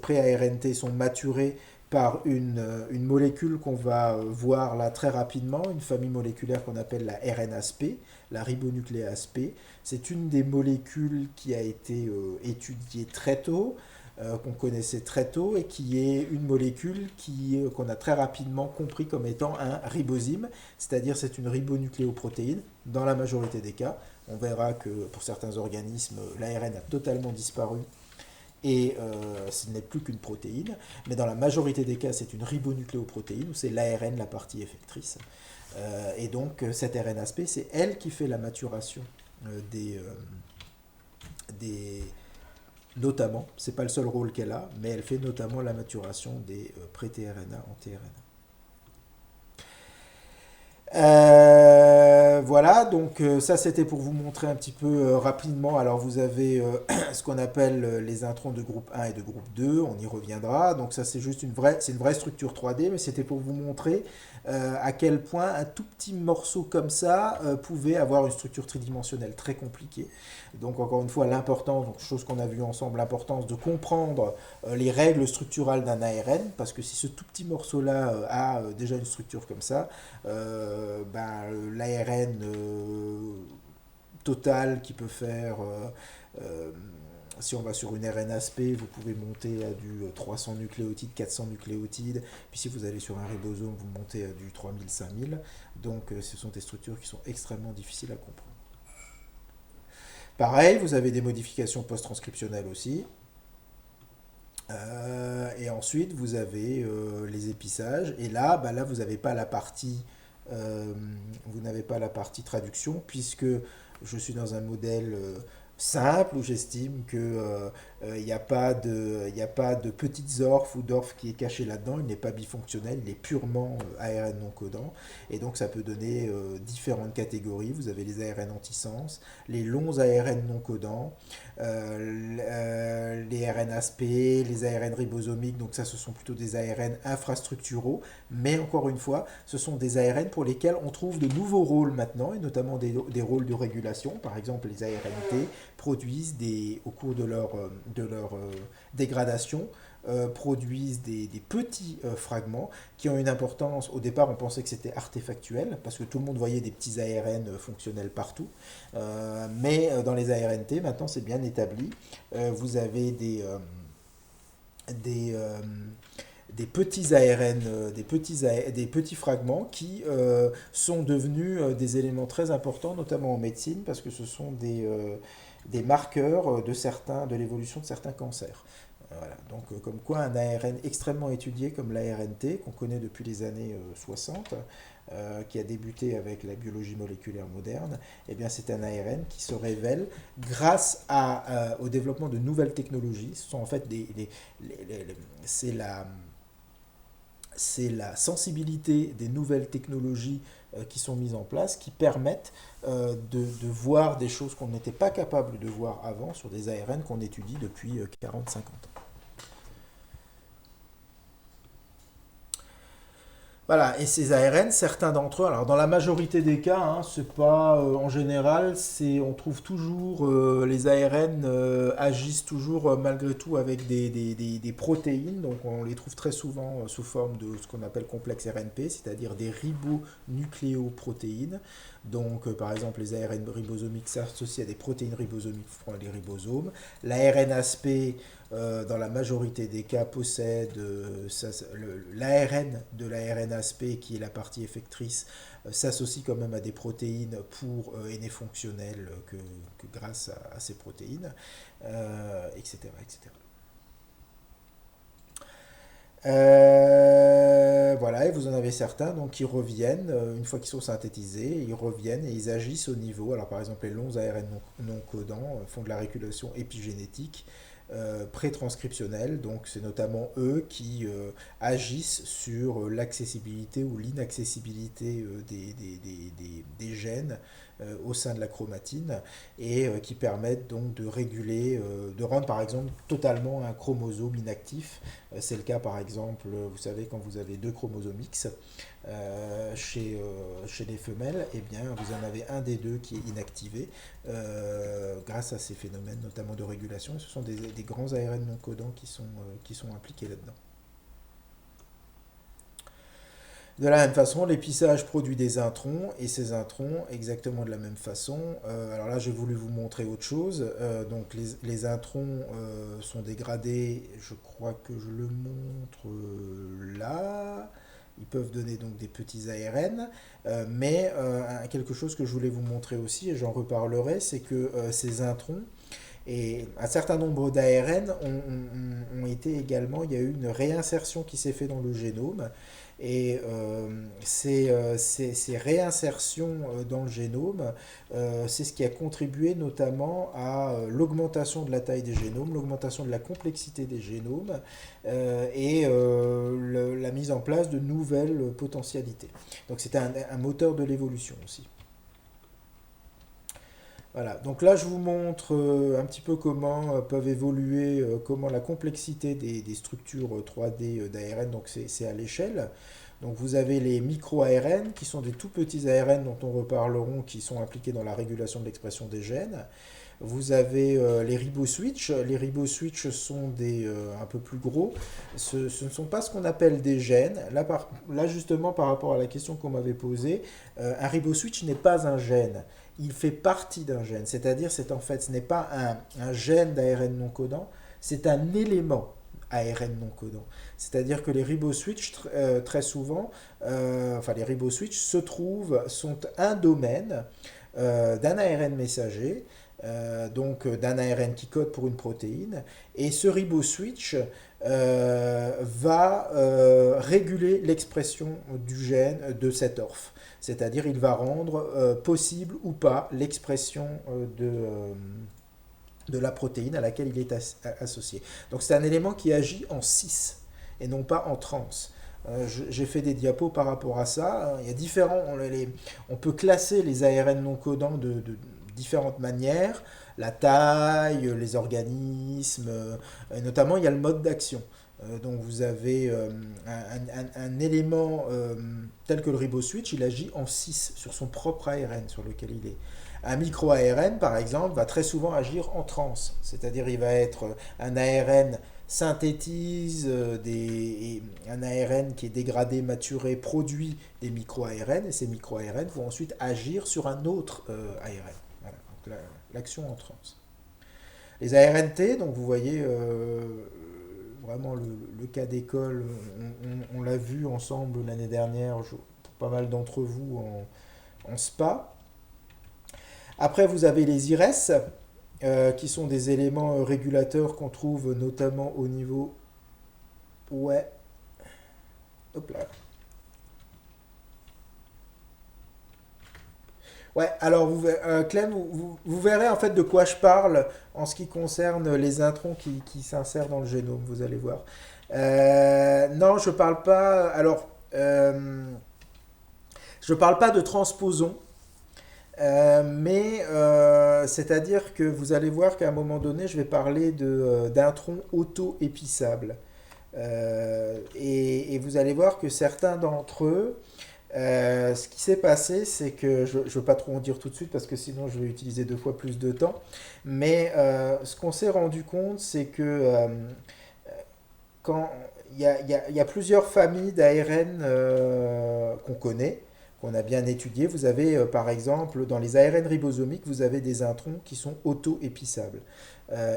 pré-ARNT sont maturés par une molécule qu'on va voir là très rapidement, une famille moléculaire qu'on appelle la RNAsP, la ribonucléase P. C'est une des molécules qui a été étudiée très tôt, qu'on connaissait très tôt, et qui est une molécule qu'on a très rapidement compris comme étant un ribozyme, c'est-à-dire c'est une ribonucléoprotéine dans la majorité des cas. On verra que pour certains organismes, l'ARN a totalement disparu et ce n'est plus qu'une protéine. Mais dans la majorité des cas, c'est une ribonucléoprotéine, où c'est l'ARN la partie effectrice. Et donc, cette RNAsP, c'est elle qui fait la maturation des notamment, c'est pas le seul rôle qu'elle a, mais elle fait notamment la maturation des pré-tRNA en tRNA. Voilà, donc ça c'était pour vous montrer un petit peu rapidement. Alors vous avez ce qu'on appelle les introns de groupe 1 et de groupe 2, on y reviendra. Donc ça c'est juste c'est une vraie structure 3D, mais c'était pour vous montrer à quel point un tout petit morceau comme ça pouvait avoir une structure tridimensionnelle très compliquée. Donc encore une fois, l'importance, donc chose qu'on a vu ensemble, l'importance de comprendre les règles structurales d'un ARN, parce que si ce tout petit morceau-là a déjà une structure comme ça, l'ARN total qui peut faire, euh, si on va sur une RNA-SP, vous pouvez monter à du 300 nucléotides, 400 nucléotides. Puis si vous allez sur un ribosome, vous montez à du 3000, 5000. Donc ce sont des structures qui sont extrêmement difficiles à comprendre. Pareil, vous avez des modifications post-transcriptionnelles aussi. Et ensuite, vous avez les épissages. Et là, bah là vous n'avez pas la partie, vous n'avez pas la partie traduction, puisque je suis dans un modèle simple où j'estime que il n'y a pas de, il a pas de petites orphes ou d'orphes qui est caché là-dedans. Il n'est pas bifonctionnel, il est purement ARN non codant. Et donc ça peut donner différentes catégories. Vous avez les ARN antisens, les longs ARN non codants, les RNAsP, les ARN ribosomiques. Donc ça, ce sont plutôt des ARN infrastructuraux. Mais encore une fois, ce sont des ARN pour lesquels on trouve de nouveaux rôles maintenant, et notamment des rôles de régulation. Par exemple, les ARNT produisent au cours de leur dégradation, produisent des petits fragments qui ont une importance. Au départ, on pensait que c'était artefactuel, parce que tout le monde voyait des petits ARN fonctionnels partout. Mais dans les ARNT, maintenant, c'est bien établi. Vous avez des, euh, des petits ARN, des petits fragments qui sont devenus des éléments très importants, notamment en médecine, parce que ce sont des marqueurs de l'évolution de certains cancers. Voilà. Donc, comme quoi un ARN extrêmement étudié comme l'ARNT, qu'on connaît depuis les années 60, qui a débuté avec la biologie moléculaire moderne, eh bien, c'est un ARN qui se révèle grâce au développement de nouvelles technologies. Ce sont en fait c'est la sensibilité des nouvelles technologies qui sont mises en place qui permettent de voir des choses qu'on n'était pas capable de voir avant sur des ARN qu'on étudie depuis 40-50 ans. Voilà, et ces ARN, certains d'entre eux, alors dans la majorité des cas, hein, c'est pas en général, on trouve toujours les ARN agissent toujours malgré tout avec des protéines, donc on les trouve très souvent sous forme de ce qu'on appelle complexe RNP, c'est-à-dire des ribonucléoprotéines. Donc par exemple les ARN ribosomiques s'associent à des protéines ribosomiques pour les ribosomes. L'ARN-ASP dans la majorité des cas, possède l'ARN de l'ARN-ASP, qui est la partie effectrice, s'associe quand même à des protéines et n'est fonctionnel que grâce à ces protéines, etc., etc. Voilà, et vous en avez certains donc, qui reviennent, une fois qu'ils sont synthétisés, ils reviennent et ils agissent au niveau. Alors par exemple, les longs ARN non codants font de la régulation épigénétique pré-transcriptionnelle, donc c'est notamment eux qui agissent sur l'accessibilité ou l'inaccessibilité des gènes au sein de la chromatine et qui permettent donc de réguler, de rendre par exemple totalement un chromosome inactif. C'est le cas par exemple, vous savez, quand vous avez deux chromosomes X chez les femelles, eh bien vous en avez un des deux qui est inactivé grâce à ces phénomènes notamment de régulation. Ce sont des grands ARN non codants qui sont impliqués là-dedans. De la même façon, l'épissage produit des introns, et ces introns, exactement de la même façon. Alors là, j'ai voulu vous montrer autre chose. Donc les introns sont dégradés, je crois que je le montre là. Ils peuvent donner donc des petits ARN, mais quelque chose que je voulais vous montrer aussi, et j'en reparlerai, c'est que ces introns, et un certain nombre d'ARN ont été également, il y a eu une réinsertion qui s'est faite dans le génome, et ces réinsertions dans le génome, c'est ce qui a contribué notamment à l'augmentation de la taille des génomes, l'augmentation de la complexité des génomes et la mise en place de nouvelles potentialités. Donc c'était un moteur de l'évolution aussi. Voilà, donc là je vous montre un petit peu comment peuvent évoluer, comment la complexité des structures 3D d'ARN, donc c'est à l'échelle. Donc vous avez les micro-ARN, qui sont des tout petits ARN dont on reparleront, qui sont impliqués dans la régulation de l'expression des gènes. Vous avez les riboswitches. Les riboswitches sont un peu plus gros. Ce ne sont pas ce qu'on appelle des gènes. Là, justement, par rapport à la question qu'on m'avait posée, un riboswitch n'est pas un gène. Il fait partie d'un gène. C'est-à-dire, en fait, ce n'est pas un gène d'ARN non codant, c'est un élément ARN non codant. C'est-à-dire que les riboswitches, très souvent, les riboswitches sont un domaine d'un ARN messager, donc d'un ARN qui code pour une protéine, et ce riboswitch va réguler l'expression du gène de cet ORF. C'est-à-dire il va rendre possible ou pas l'expression de la protéine à laquelle il est associé. Donc c'est un élément qui agit en cis et non pas en trans. J'ai fait des diapos par rapport à ça. Il y a on peut classer les ARN non codants de différentes manières, la taille, les organismes, et notamment il y a le mode d'action. Donc vous avez un élément tel que le riboswitch, il agit en cis sur son propre ARN sur lequel il est. Un micro-ARN, par exemple, va très souvent agir en trans, c'est-à-dire il va être un ARN synthétise un ARN qui est dégradé, maturé, produit des micro-ARN, et ces micro-ARN vont ensuite agir sur un autre ARN. Voilà, donc l'action en trans. Les ARNT, donc vous voyez vraiment le cas d'école, on l'a vu ensemble l'année dernière, pour pas mal d'entre vous en SPA. Après, vous avez les IRES, qui sont des éléments régulateurs qu'on trouve notamment au niveau... Ouais. Hop là. Ouais, alors Clem, vous verrez en fait de quoi je parle en ce qui concerne les introns qui s'insèrent dans le génome, vous allez voir. Non, je parle pas. Alors, je parle pas de transposons. C'est-à-dire que vous allez voir qu'à un moment donné, je vais parler d'introns auto-épissables. Et vous allez voir que certains d'entre eux, ce qui s'est passé, c'est que, je ne veux pas trop en dire tout de suite parce que sinon je vais utiliser 2 fois plus de temps, mais ce qu'on s'est rendu compte, c'est que quand il y a plusieurs familles d'ARN qu'on connaît, qu'on a bien étudié. Vous avez par exemple dans les ARN ribosomiques, vous avez des introns qui sont auto-épissables.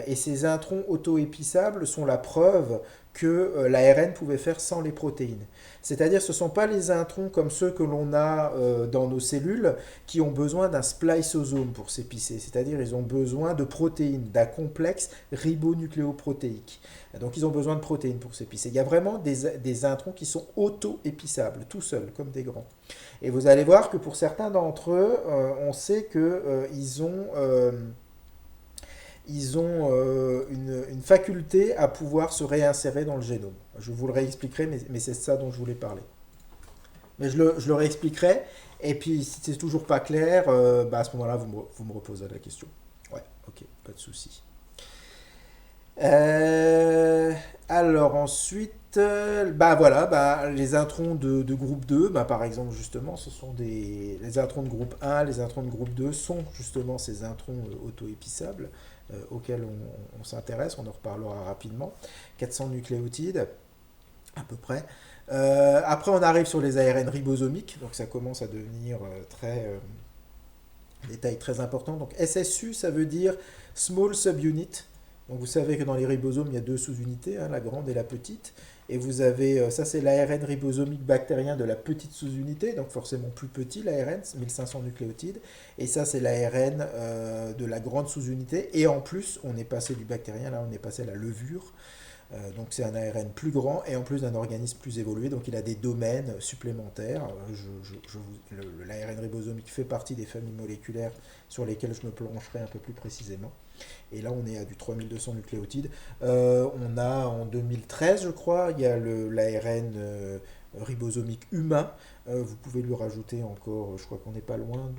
Et ces introns auto-épissables sont la preuve que l'ARN pouvait faire sans les protéines. C'est-à-dire ce ne sont pas les introns comme ceux que l'on a dans nos cellules qui ont besoin d'un spliceosome pour s'épicer. C'est-à-dire ils ont besoin de protéines, d'un complexe ribonucléoprotéique. Donc ils ont besoin de protéines pour s'épicer. Il y a vraiment des introns qui sont auto-épissables, tout seuls, comme des grands. Et vous allez voir que pour certains d'entre eux, on sait qu'ils ont une faculté à pouvoir se réinsérer dans le génome. Je vous le réexpliquerai, mais c'est ça dont je voulais parler. Mais je le réexpliquerai, et puis si c'est toujours pas clair, à ce moment-là, vous me reposerez la question. Ouais, ok, pas de souci. Alors ensuite, les introns de groupe 2, par exemple, justement, ce sont les introns de groupe 1, les introns de groupe 2 sont justement ces introns auto-épissables auxquels on s'intéresse, on en reparlera rapidement. 400 nucléotides, à peu près. Après, on arrive sur les ARN ribosomiques, donc ça commence à devenir des tailles très importantes. Donc SSU, ça veut dire Small Subunit. Donc vous savez que dans les ribosomes, il y a 2 sous-unités, la grande et la petite. Et vous avez, ça c'est l'ARN ribosomique bactérien de la petite sous-unité, donc forcément plus petit l'ARN, 1500 nucléotides. Et ça c'est l'ARN de la grande sous-unité. Et en plus, on est passé du bactérien, là on est passé à la levure. Donc c'est un ARN plus grand et en plus d'un organisme plus évolué, donc il a des domaines supplémentaires. L'ARN ribosomique fait partie des familles moléculaires sur lesquelles je me plancherai un peu plus précisément. Et là on est à du 3200 nucléotides. On a en 2013 je crois, il y a l'ARN ribosomique humain. Vous pouvez lui rajouter encore, je crois qu'on n'est pas loin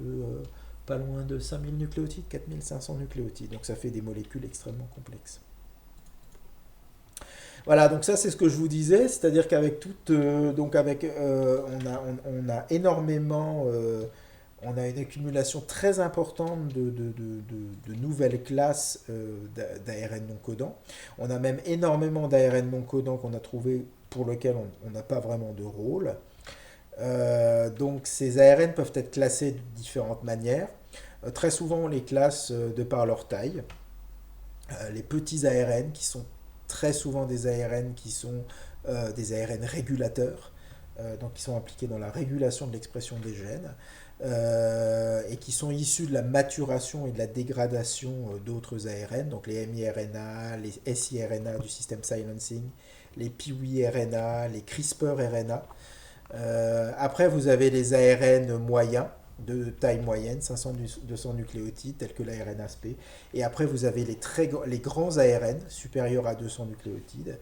de 5000 nucléotides, 4500 nucléotides. Donc ça fait des molécules extrêmement complexes. Voilà, donc ça c'est ce que je vous disais, c'est-à-dire qu'avec on a énormément, on a une accumulation très importante de nouvelles classes d'ARN non codants. On a même énormément d'ARN non codants qu'on a trouvé pour lesquels on n'a pas vraiment de rôle. Donc ces ARN peuvent être classés de différentes manières. Très souvent on les classe de par leur taille. Les petits ARN qui sont très souvent des ARN qui sont des ARN régulateurs, donc qui sont impliqués dans la régulation de l'expression des gènes, et qui sont issus de la maturation et de la dégradation d'autres ARN, donc les miRNA, les siRNA du système silencing, les piRNA, les CRISPR-RNA. Après, vous avez les ARN moyens, de taille moyenne, 500-200 nucléotides, tels que l'ARN ASP. Et après, vous avez les grands ARN, supérieurs à 200 nucléotides,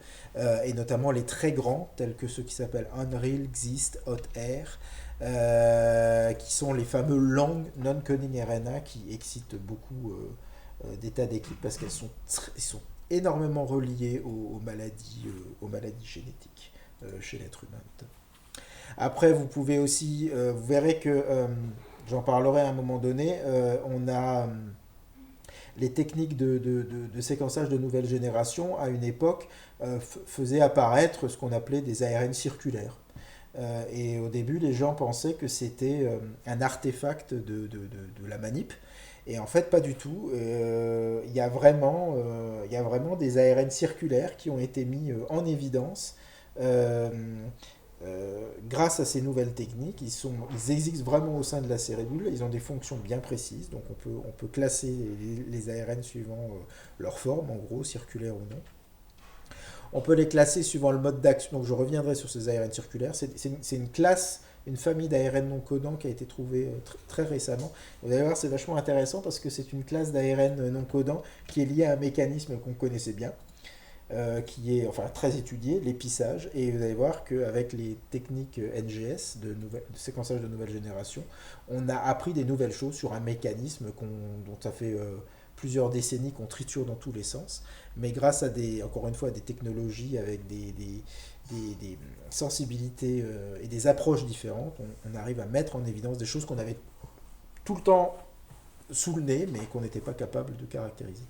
et notamment les très grands, tels que ceux qui s'appellent Unreal, XIST, HOT-R, qui sont les fameux long non-coding RNA qui excitent beaucoup d'états d'équipe parce ils sont énormément reliés aux maladies génétiques chez l'être humain. Après, vous pouvez aussi, vous verrez que, j'en parlerai à un moment donné, on a les techniques de séquençage de nouvelle génération, à une époque, faisaient apparaître ce qu'on appelait des ARN circulaires. Et au début, les gens pensaient que c'était un artefact de la manip. Et en fait, pas du tout. Il y a vraiment des ARN circulaires qui ont été mis en évidence grâce à ces nouvelles techniques. Ils existent vraiment au sein de la cellule, ils ont des fonctions bien précises, donc on peut classer les ARN suivant leur forme, en gros, circulaire ou non. On peut les classer suivant le mode d'action, donc je reviendrai sur ces ARN circulaires. C'est une classe, une famille d'ARN non codants qui a été trouvée très récemment. Vous allez voir, c'est vachement intéressant parce que c'est une classe d'ARN non codants qui est liée à un mécanisme qu'on connaissait bien, qui est très étudié, l'épissage, et vous allez voir qu'avec les techniques NGS de séquençage de nouvelle génération, on a appris des nouvelles choses sur un mécanisme dont ça fait plusieurs décennies qu'on triture dans tous les sens, mais grâce à encore une fois, des technologies avec des sensibilités et des approches différentes, on arrive à mettre en évidence des choses qu'on avait tout le temps sous le nez, mais qu'on n'était pas capable de caractériser.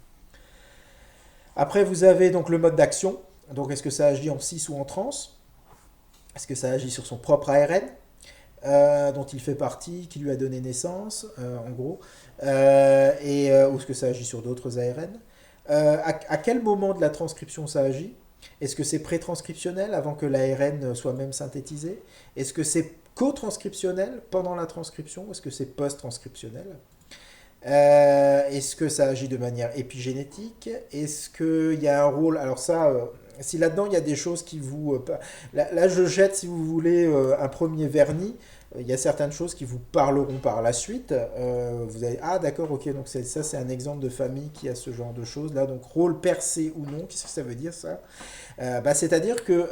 Après, vous avez donc le mode d'action. Donc, est-ce que ça agit en cis ou en trans? Est-ce que ça agit sur son propre ARN dont il fait partie, qui lui a donné naissance, en gros, ou est-ce que ça agit sur d'autres ARN? À quel moment de la transcription ça agit? Est-ce que c'est pré-transcriptionnel avant que l'ARN soit même synthétisé? Est-ce que c'est co-transcriptionnel pendant la transcription? Est-ce que c'est post-transcriptionnel? Est-ce que ça agit de manière épigénétique? Est-ce qu'il y a un rôle? Alors ça, si là-dedans il y a des choses qui vous... là, je jette, si vous voulez, un premier vernis. Il y a certaines choses qui vous parleront par la suite. Vous allez, ah d'accord, ok, donc ça c'est un exemple de famille qui a ce genre de choses là. Donc rôle percé ou non, qu'est-ce que ça veut dire ça? C'est-à-dire que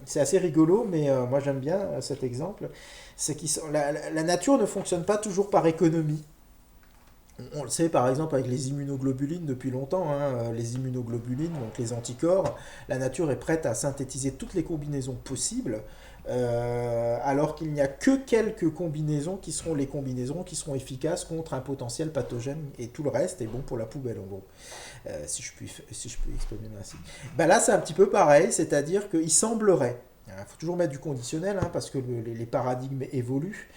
c'est assez rigolo, mais moi j'aime bien cet exemple. C'est que la nature ne fonctionne pas toujours par économie. On le sait par exemple avec les immunoglobulines depuis longtemps, hein, les immunoglobulines, donc les anticorps, la nature est prête à synthétiser toutes les combinaisons possibles, alors qu'il n'y a que quelques combinaisons qui seront les combinaisons qui seront efficaces contre un potentiel pathogène, et tout le reste est bon pour la poubelle en gros, si je puis exprimer ainsi. Là c'est un petit peu pareil, c'est-à-dire qu'il semblerait, il faut toujours mettre du conditionnel, hein, parce que les paradigmes évoluent,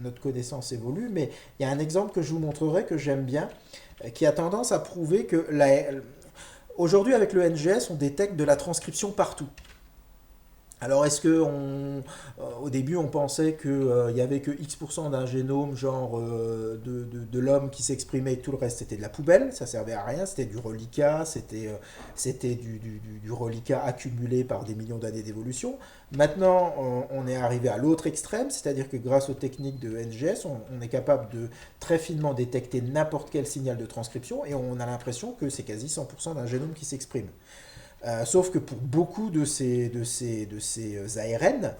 notre connaissance évolue, mais il y a un exemple que je vous montrerai que j'aime bien, qui a tendance à prouver que aujourd'hui avec le NGS, on détecte de la transcription partout. Alors est-ce que au début on pensait qu'il n'y avait que X% d'un génome genre de l'homme qui s'exprimait et tout le reste c'était de la poubelle, ça servait à rien, c'était du reliquat, c'était du reliquat accumulé par des millions d'années d'évolution. Maintenant on est arrivé à l'autre extrême, c'est-à-dire que grâce aux techniques de NGS on est capable de très finement détecter n'importe quel signal de transcription et on a l'impression que c'est quasi 100% d'un génome qui s'exprime. Sauf que pour beaucoup de ces ARN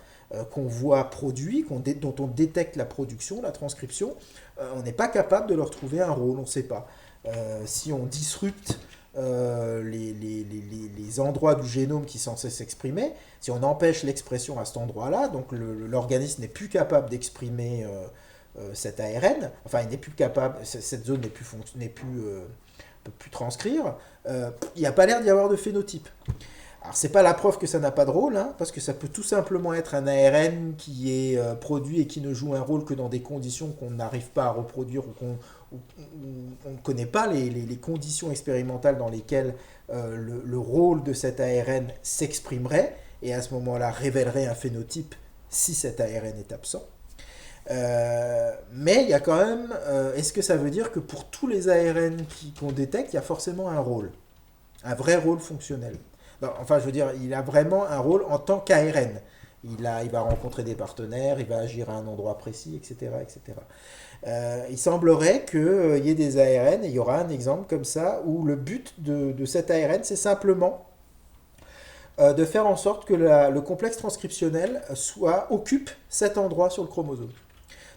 qu'on voit produits, dont on détecte la production, la transcription, on n'est pas capable de leur trouver un rôle, on ne sait pas. Si on disrupte les endroits du génome qui sont censés s'exprimer, si on empêche l'expression à cet endroit-là, donc l'organisme n'est plus capable d'exprimer cet ARN, enfin il n'est plus capable, cette zone peut plus transcrire, il n'y a pas l'air d'y avoir de phénotype. Alors, c'est pas la preuve que ça n'a pas de rôle, hein, parce que ça peut tout simplement être un ARN qui est produit et qui ne joue un rôle que dans des conditions qu'on n'arrive pas à reproduire ou on ne connaît pas les conditions expérimentales dans lesquelles le rôle de cet ARN s'exprimerait et à ce moment-là révélerait un phénotype si cet ARN est absent. Mais il y a quand même, est-ce que ça veut dire que pour tous les ARN qu'on détecte, il y a forcément un rôle, un vrai rôle fonctionnel? Non, enfin, je veux dire, il a vraiment un rôle en tant qu'ARN. Il va rencontrer des partenaires, il va agir à un endroit précis, etc. etc. Il semblerait qu'il y ait des ARN, et il y aura un exemple comme ça, où le but de cet ARN, c'est simplement de faire en sorte que le complexe transcriptionnel occupe cet endroit sur le chromosome.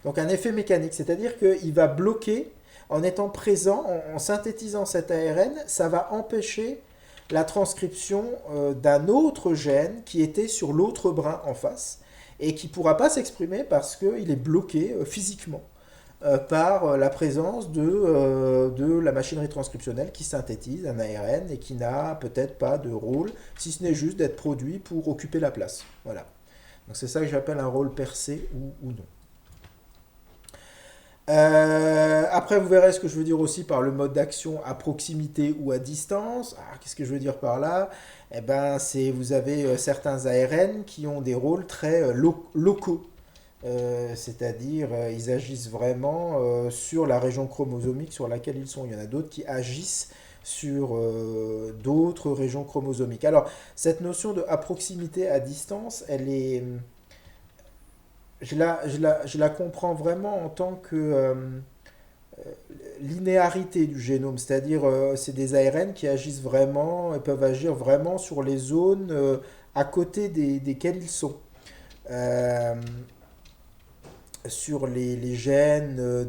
Donc un effet mécanique, c'est-à-dire qu'il va bloquer, en étant présent, en synthétisant cet ARN, ça va empêcher la transcription d'un autre gène qui était sur l'autre brin en face et qui ne pourra pas s'exprimer parce qu'il est bloqué physiquement par la présence de la machinerie transcriptionnelle qui synthétise un ARN et qui n'a peut-être pas de rôle, si ce n'est juste d'être produit pour occuper la place. Voilà. Donc c'est ça que j'appelle un rôle percé ou non. Après, vous verrez ce que je veux dire aussi par le mode d'action à proximité ou à distance. Qu'est-ce que je veux dire par là? Eh ben, vous avez certains ARN qui ont des rôles très locaux. C'est-à-dire, ils agissent vraiment sur la région chromosomique sur laquelle ils sont. Il y en a d'autres qui agissent sur d'autres régions chromosomiques. Alors, cette notion de à proximité, à distance, je la comprends vraiment en tant que linéarité du génome, c'est-à-dire c'est des ARN qui agissent vraiment et peuvent agir vraiment sur les zones à côté desquelles ils sont. Euh, sur les gènes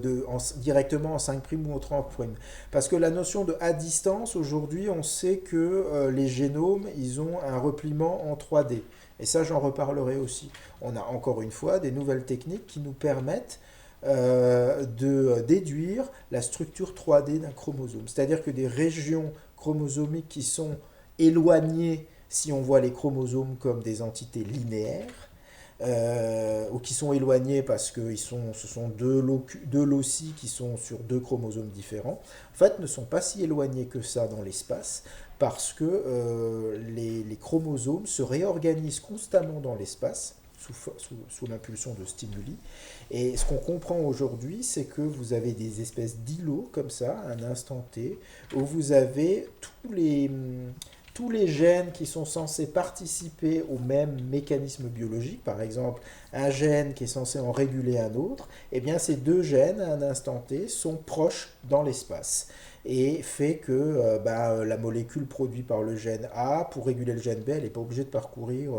directement en 5' ou en 30'. Parce que la notion de à distance, aujourd'hui, on sait que les génomes, ils ont un repliement en 3D. Et ça, j'en reparlerai aussi. On a encore une fois des nouvelles techniques qui nous permettent de déduire la structure 3D d'un chromosome. C'est-à-dire que des régions chromosomiques qui sont éloignées, si on voit les chromosomes comme des entités linéaires, ou qui sont éloignés parce que ce sont deux loci qui sont sur deux chromosomes différents, en fait, ne sont pas si éloignés que ça dans l'espace, parce que les chromosomes se réorganisent constamment dans l'espace, sous l'impulsion de stimuli. Et ce qu'on comprend aujourd'hui, c'est que vous avez des espèces d'îlots comme ça, à un instant T, où vous avez tous les gènes qui sont censés participer au même mécanisme biologique, par exemple un gène qui est censé en réguler un autre, eh bien ces deux gènes à un instant T sont proches dans l'espace et fait que la molécule produite par le gène A, pour réguler le gène B, elle n'est pas obligée de parcourir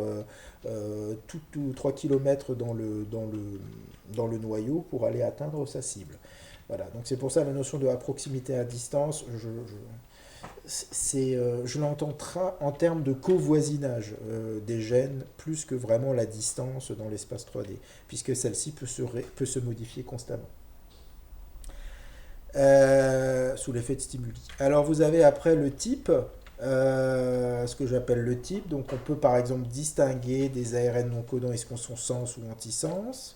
tout 3 km dans le noyau pour aller atteindre sa cible. Voilà, donc c'est pour ça la notion de à proximité à distance, je l'entends en termes de covoisinage des gènes plus que vraiment la distance dans l'espace 3D, puisque celle-ci peut se modifier constamment sous l'effet de stimuli. Alors vous avez après le type, ce que j'appelle le type. Donc on peut par exemple distinguer des ARN non codants, est-ce qu'on sont sens ou antisens.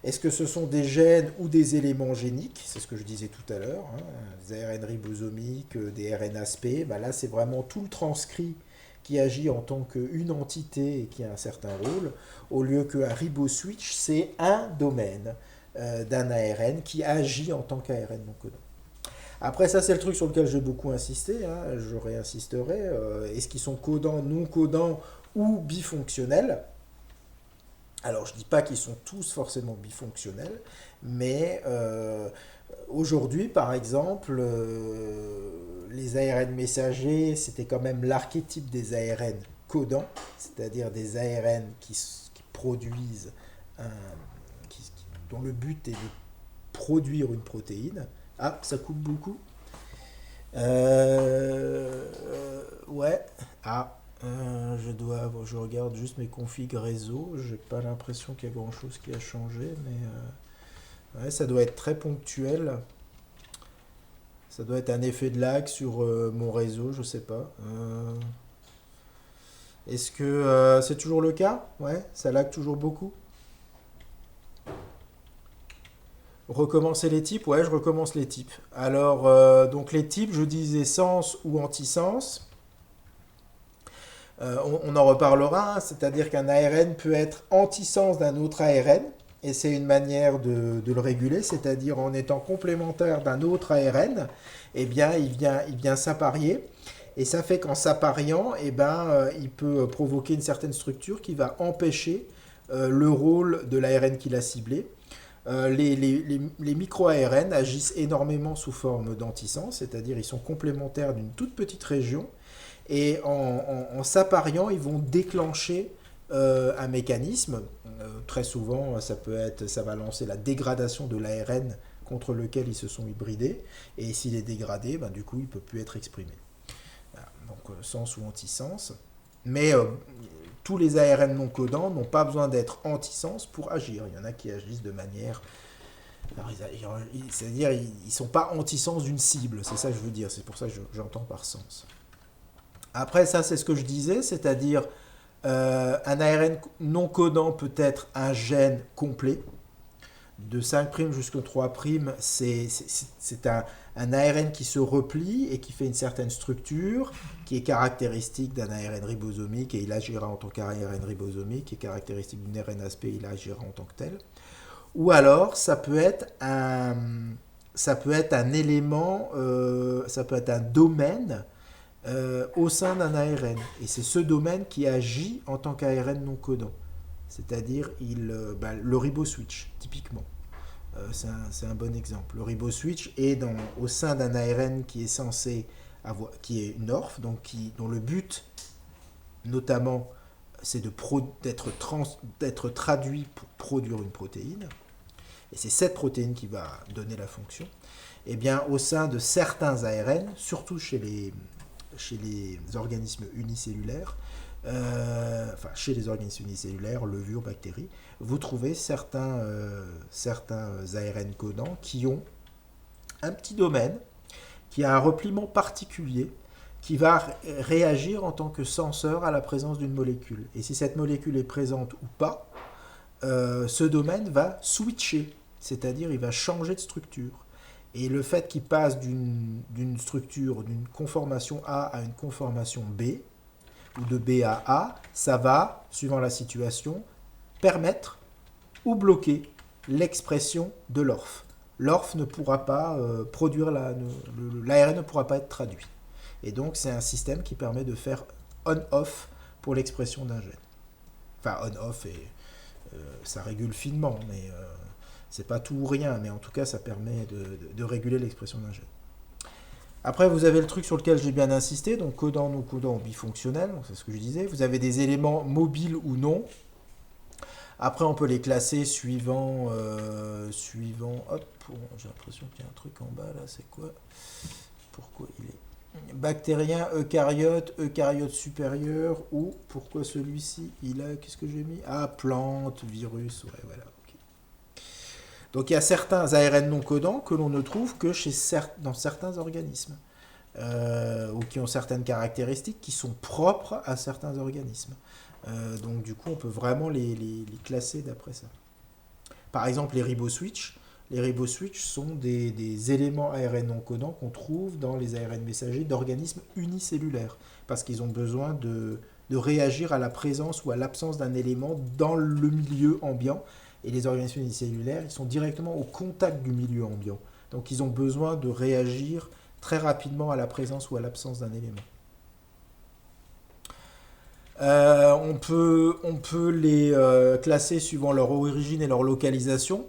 Est-ce que ce sont des gènes ou des éléments géniques? C'est ce que je disais tout à l'heure, hein, des ARN ribosomiques, des RNAsP. Là, c'est vraiment tout le transcrit qui agit en tant qu'une entité et qui a un certain rôle, au lieu qu'un riboswitch, c'est un domaine d'un ARN qui agit en tant qu'ARN non codant. Après, ça, c'est le truc sur lequel j'ai beaucoup insisté, hein, je réinsisterai. Est-ce qu'ils sont codants, non codants ou bifonctionnels? Alors, je ne dis pas qu'ils sont tous forcément bifonctionnels, mais aujourd'hui, par exemple, les ARN messagers, c'était quand même l'archétype des ARN codants, c'est-à-dire des ARN qui produisent, dont le but est de produire une protéine. Ah, ça coupe beaucoup. Ouais. Ah, je regarde juste mes configs réseau. J'ai pas l'impression qu'il y a grand chose qui a changé, mais ouais, ça doit être très ponctuel. Ça doit être un effet de lag sur mon réseau, je sais pas. Est-ce que c'est toujours le cas? Ouais, ça lag toujours beaucoup. Recommencer les types? Ouais, je recommence les types. Alors, donc les types, je disais sens ou antisens. On en reparlera, hein, c'est-à-dire qu'un ARN peut être antisens d'un autre ARN, et c'est une manière de le réguler, c'est-à-dire en étant complémentaire d'un autre ARN, eh bien, il vient s'apparier, et ça fait qu'en s'appariant, eh ben, il peut provoquer une certaine structure qui va empêcher le rôle de l'ARN qu'il a ciblé. Les micro-ARN agissent énormément sous forme d'antisens, c'est-à-dire ils sont complémentaires d'une toute petite région, et en s'appariant, ils vont déclencher un mécanisme. Très souvent, ça va lancer la dégradation de l'ARN contre lequel ils se sont hybridés. Et s'il est dégradé, ben, du coup, il ne peut plus être exprimé. Voilà. Donc, sens ou antisens. Mais tous les ARN non codants n'ont pas besoin d'être antisens pour agir. Il y en a qui agissent de manière. C'est-à-dire, ils ne sont pas antisens d'une cible. C'est ça que je veux dire. C'est pour ça que j'entends par sens. Après, ça, c'est ce que je disais, c'est-à-dire un ARN non codant peut être un gène complet. De 5' jusqu'au 3', c'est un ARN qui se replie et qui fait une certaine structure, qui est caractéristique d'un ARN ribosomique et il agira en tant qu'ARN ribosomique, qui est caractéristique d'une RNAsP et il agira en tant que tel. Ou alors, ça peut être un élément, ça peut être un domaine au sein d'un ARN. Et c'est ce domaine qui agit en tant qu'ARN non codant. C'est-à-dire le riboswitch, typiquement. C'est un bon exemple. Le riboswitch est au sein d'un ARN qui est censé avoir, qui est une ORF, donc dont le but, notamment, c'est d'être traduit pour produire une protéine. Et c'est cette protéine qui va donner la fonction. Et bien, au sein de certains ARN, surtout chez les organismes unicellulaires, chez les organismes unicellulaires, levures, bactéries, vous trouvez certains ARN codants qui ont un petit domaine, qui a un repliement particulier, qui va réagir en tant que senseur à la présence d'une molécule. Et si cette molécule est présente ou pas, ce domaine va switcher, c'est-à-dire il va changer de structure. Et le fait qu'il passe d'une structure, d'une conformation A à une conformation B, ou de B à A, ça va, suivant la situation, permettre ou bloquer l'expression de l'ORF. L'ORF ne pourra pas produire, l'ARN ne pourra pas être traduit. Et donc c'est un système qui permet de faire on-off pour l'expression d'un gène. Enfin on-off, et ça régule finement, mais c'est pas tout ou rien, mais en tout cas ça permet de réguler l'expression d'un gène. Après, vous avez le truc sur lequel j'ai bien insisté, donc codant, non codant, bifonctionnel, c'est ce que je disais. Vous avez des éléments mobiles ou non. Après, on peut les classer suivant. Hop, j'ai l'impression qu'il y a un truc en bas là, c'est quoi? Pourquoi il est bactérien, eucaryote supérieur, ou pourquoi celui-ci, il a. Qu'est-ce que j'ai mis? Ah, plante, virus, ouais, voilà. Donc il y a certains ARN non codants que l'on ne trouve que dans certains organismes, ou qui ont certaines caractéristiques qui sont propres à certains organismes. Donc du coup, on peut vraiment les classer d'après ça. Par exemple, les riboswitch. Les riboswitch sont des éléments ARN non codants qu'on trouve dans les ARN messagers d'organismes unicellulaires, parce qu'ils ont besoin de réagir à la présence ou à l'absence d'un élément dans le milieu ambiant. Et les organismes unicellulaires, ils sont directement au contact du milieu ambiant. Donc ils ont besoin de réagir très rapidement à la présence ou à l'absence d'un élément. On peut les classer suivant leur origine et leur localisation.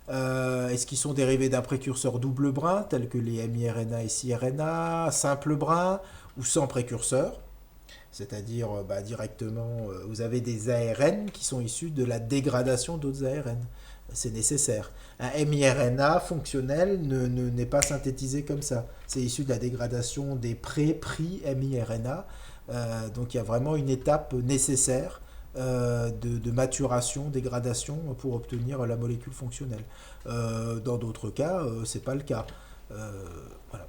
Est-ce qu'ils sont dérivés d'un précurseur double brin, tel que les miRNA et cRNA, simple brin ou sans précurseur? C'est-à-dire directement, vous avez des ARN qui sont issus de la dégradation d'autres ARN. C'est nécessaire. Un miRNA fonctionnel n'est pas synthétisé comme ça. C'est issu de la dégradation des pré-pris miRNA. Donc il y a vraiment une étape nécessaire de maturation, dégradation pour obtenir la molécule fonctionnelle. Dans d'autres cas, c'est pas le cas. Voilà.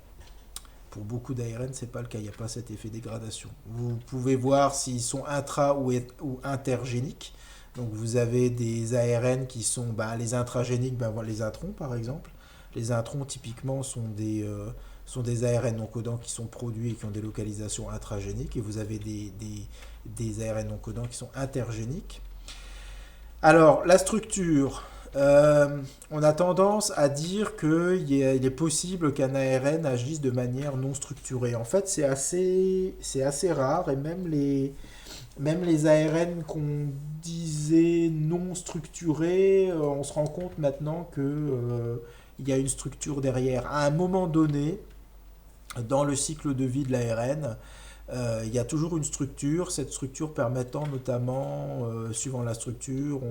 Pour beaucoup d'ARN, c'est pas le cas. Il n'y a pas cet effet dégradation. Vous pouvez voir s'ils sont intra ou intergéniques. Donc vous avez des ARN qui sont les intragéniques, voilà, les introns par exemple. Les introns typiquement sont des ARN non codants qui sont produits et qui ont des localisations intragéniques. Et vous avez des ARN non codants qui sont intergéniques. Alors la structure, on a tendance à dire qu'il est possible qu'un ARN agisse de manière non structurée. En fait, c'est assez rare et même les ARN qu'on disait non structurés, on se rend compte maintenant que il y a une structure derrière. À un moment donné, dans le cycle de vie de l'ARN, il y a toujours une structure, cette structure permettant notamment, suivant la structure,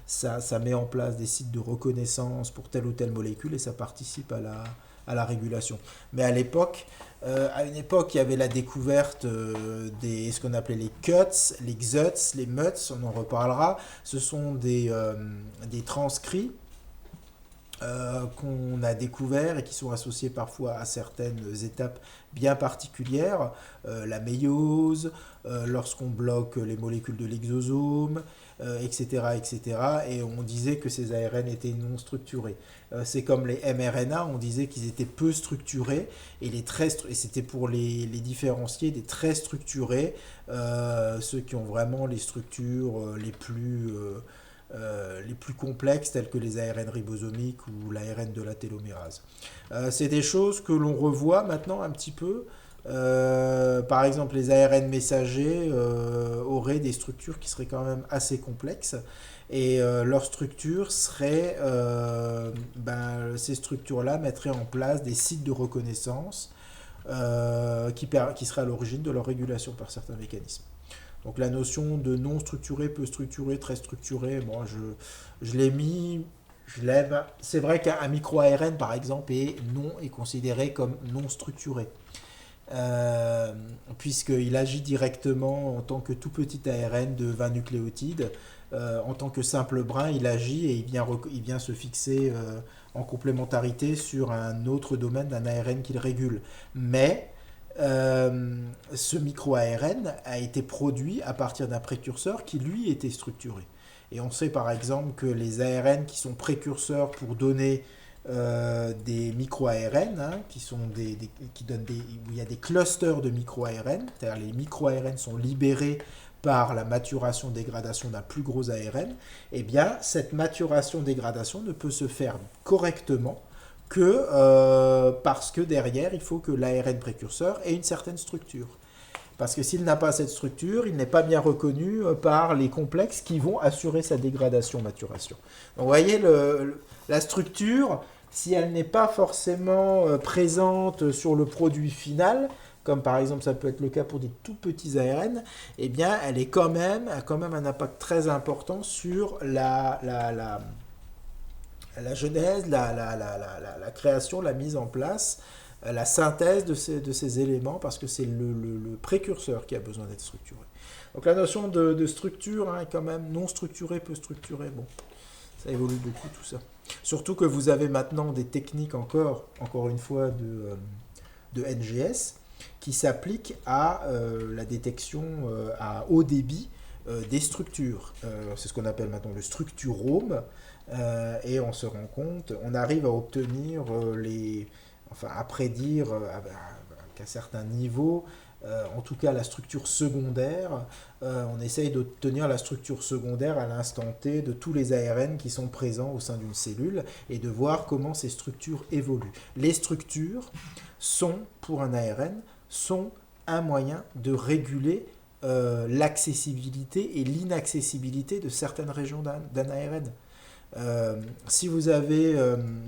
ça met en place des sites de reconnaissance pour telle ou telle molécule et ça participe à la régulation. Mais à une époque, il y avait la découverte ce qu'on appelait les CUTS, les XUTS, les MUTS, on en reparlera. Ce sont des transcrits qu'on a découverts et qui sont associés parfois à certaines étapes bien particulières, la méiose, lorsqu'on bloque les molécules de l'exosome, etc., etc. Et on disait que ces ARN étaient non structurés. C'est comme les mRNA, on disait qu'ils étaient peu structurés, et et c'était pour les différencier des très structurés, ceux qui ont vraiment les structures les plus complexes, tels que les ARN ribosomiques ou l'ARN de la télomérase. C'est des choses que l'on revoit maintenant un petit peu. Par exemple, les ARN messagers auraient des structures qui seraient quand même assez complexes. Et leur structure serait, ces structures-là mettraient en place des sites de reconnaissance qui seraient à l'origine de leur régulation par certains mécanismes. Donc la notion de non structuré, peu structuré, très structuré, bon, je l'ai mis, je l'aime. C'est vrai qu'un micro-ARN, par exemple, est considéré comme non structuré. Puisqu'il agit directement en tant que tout petit ARN de 20 nucléotides. En tant que simple brin, il agit et il vient se fixer en complémentarité sur un autre domaine d'un ARN qu'il régule. Mais ce micro-ARN a été produit à partir d'un précurseur qui, lui, était structuré. Et on sait par exemple que les ARN qui sont précurseurs pour donner des micro-ARN, où il y a des clusters de micro-ARN, c'est-à-dire les micro-ARN sont libérés par la maturation-dégradation d'un plus gros ARN, eh bien, cette maturation-dégradation ne peut se faire correctement que parce que derrière, il faut que l'ARN précurseur ait une certaine structure. Parce que s'il n'a pas cette structure, il n'est pas bien reconnu par les complexes qui vont assurer sa dégradation-maturation. Donc vous voyez, la structure, si elle n'est pas forcément présente sur le produit final, comme par exemple ça peut être le cas pour des tout petits ARN, eh bien elle a quand même un impact très important sur la genèse, la création, la mise en place, la synthèse de ces éléments, parce que c'est le précurseur qui a besoin d'être structuré. Donc la notion de structure est quand même non structuré, peu structuré, bon, ça évolue beaucoup tout ça. Surtout que vous avez maintenant des techniques encore une fois, de NGS qui s'appliquent à la détection à haut débit des structures. C'est ce qu'on appelle maintenant le structurome. Et on se rend compte, on arrive à obtenir à prédire qu'à certains niveaux, en tout cas la structure secondaire, on essaye d'obtenir la structure secondaire à l'instant T de tous les ARN qui sont présents au sein d'une cellule et de voir comment ces structures évoluent. Les structures pour un ARN, sont un moyen de réguler l'accessibilité et l'inaccessibilité de certaines régions d'un ARN. Si vous avez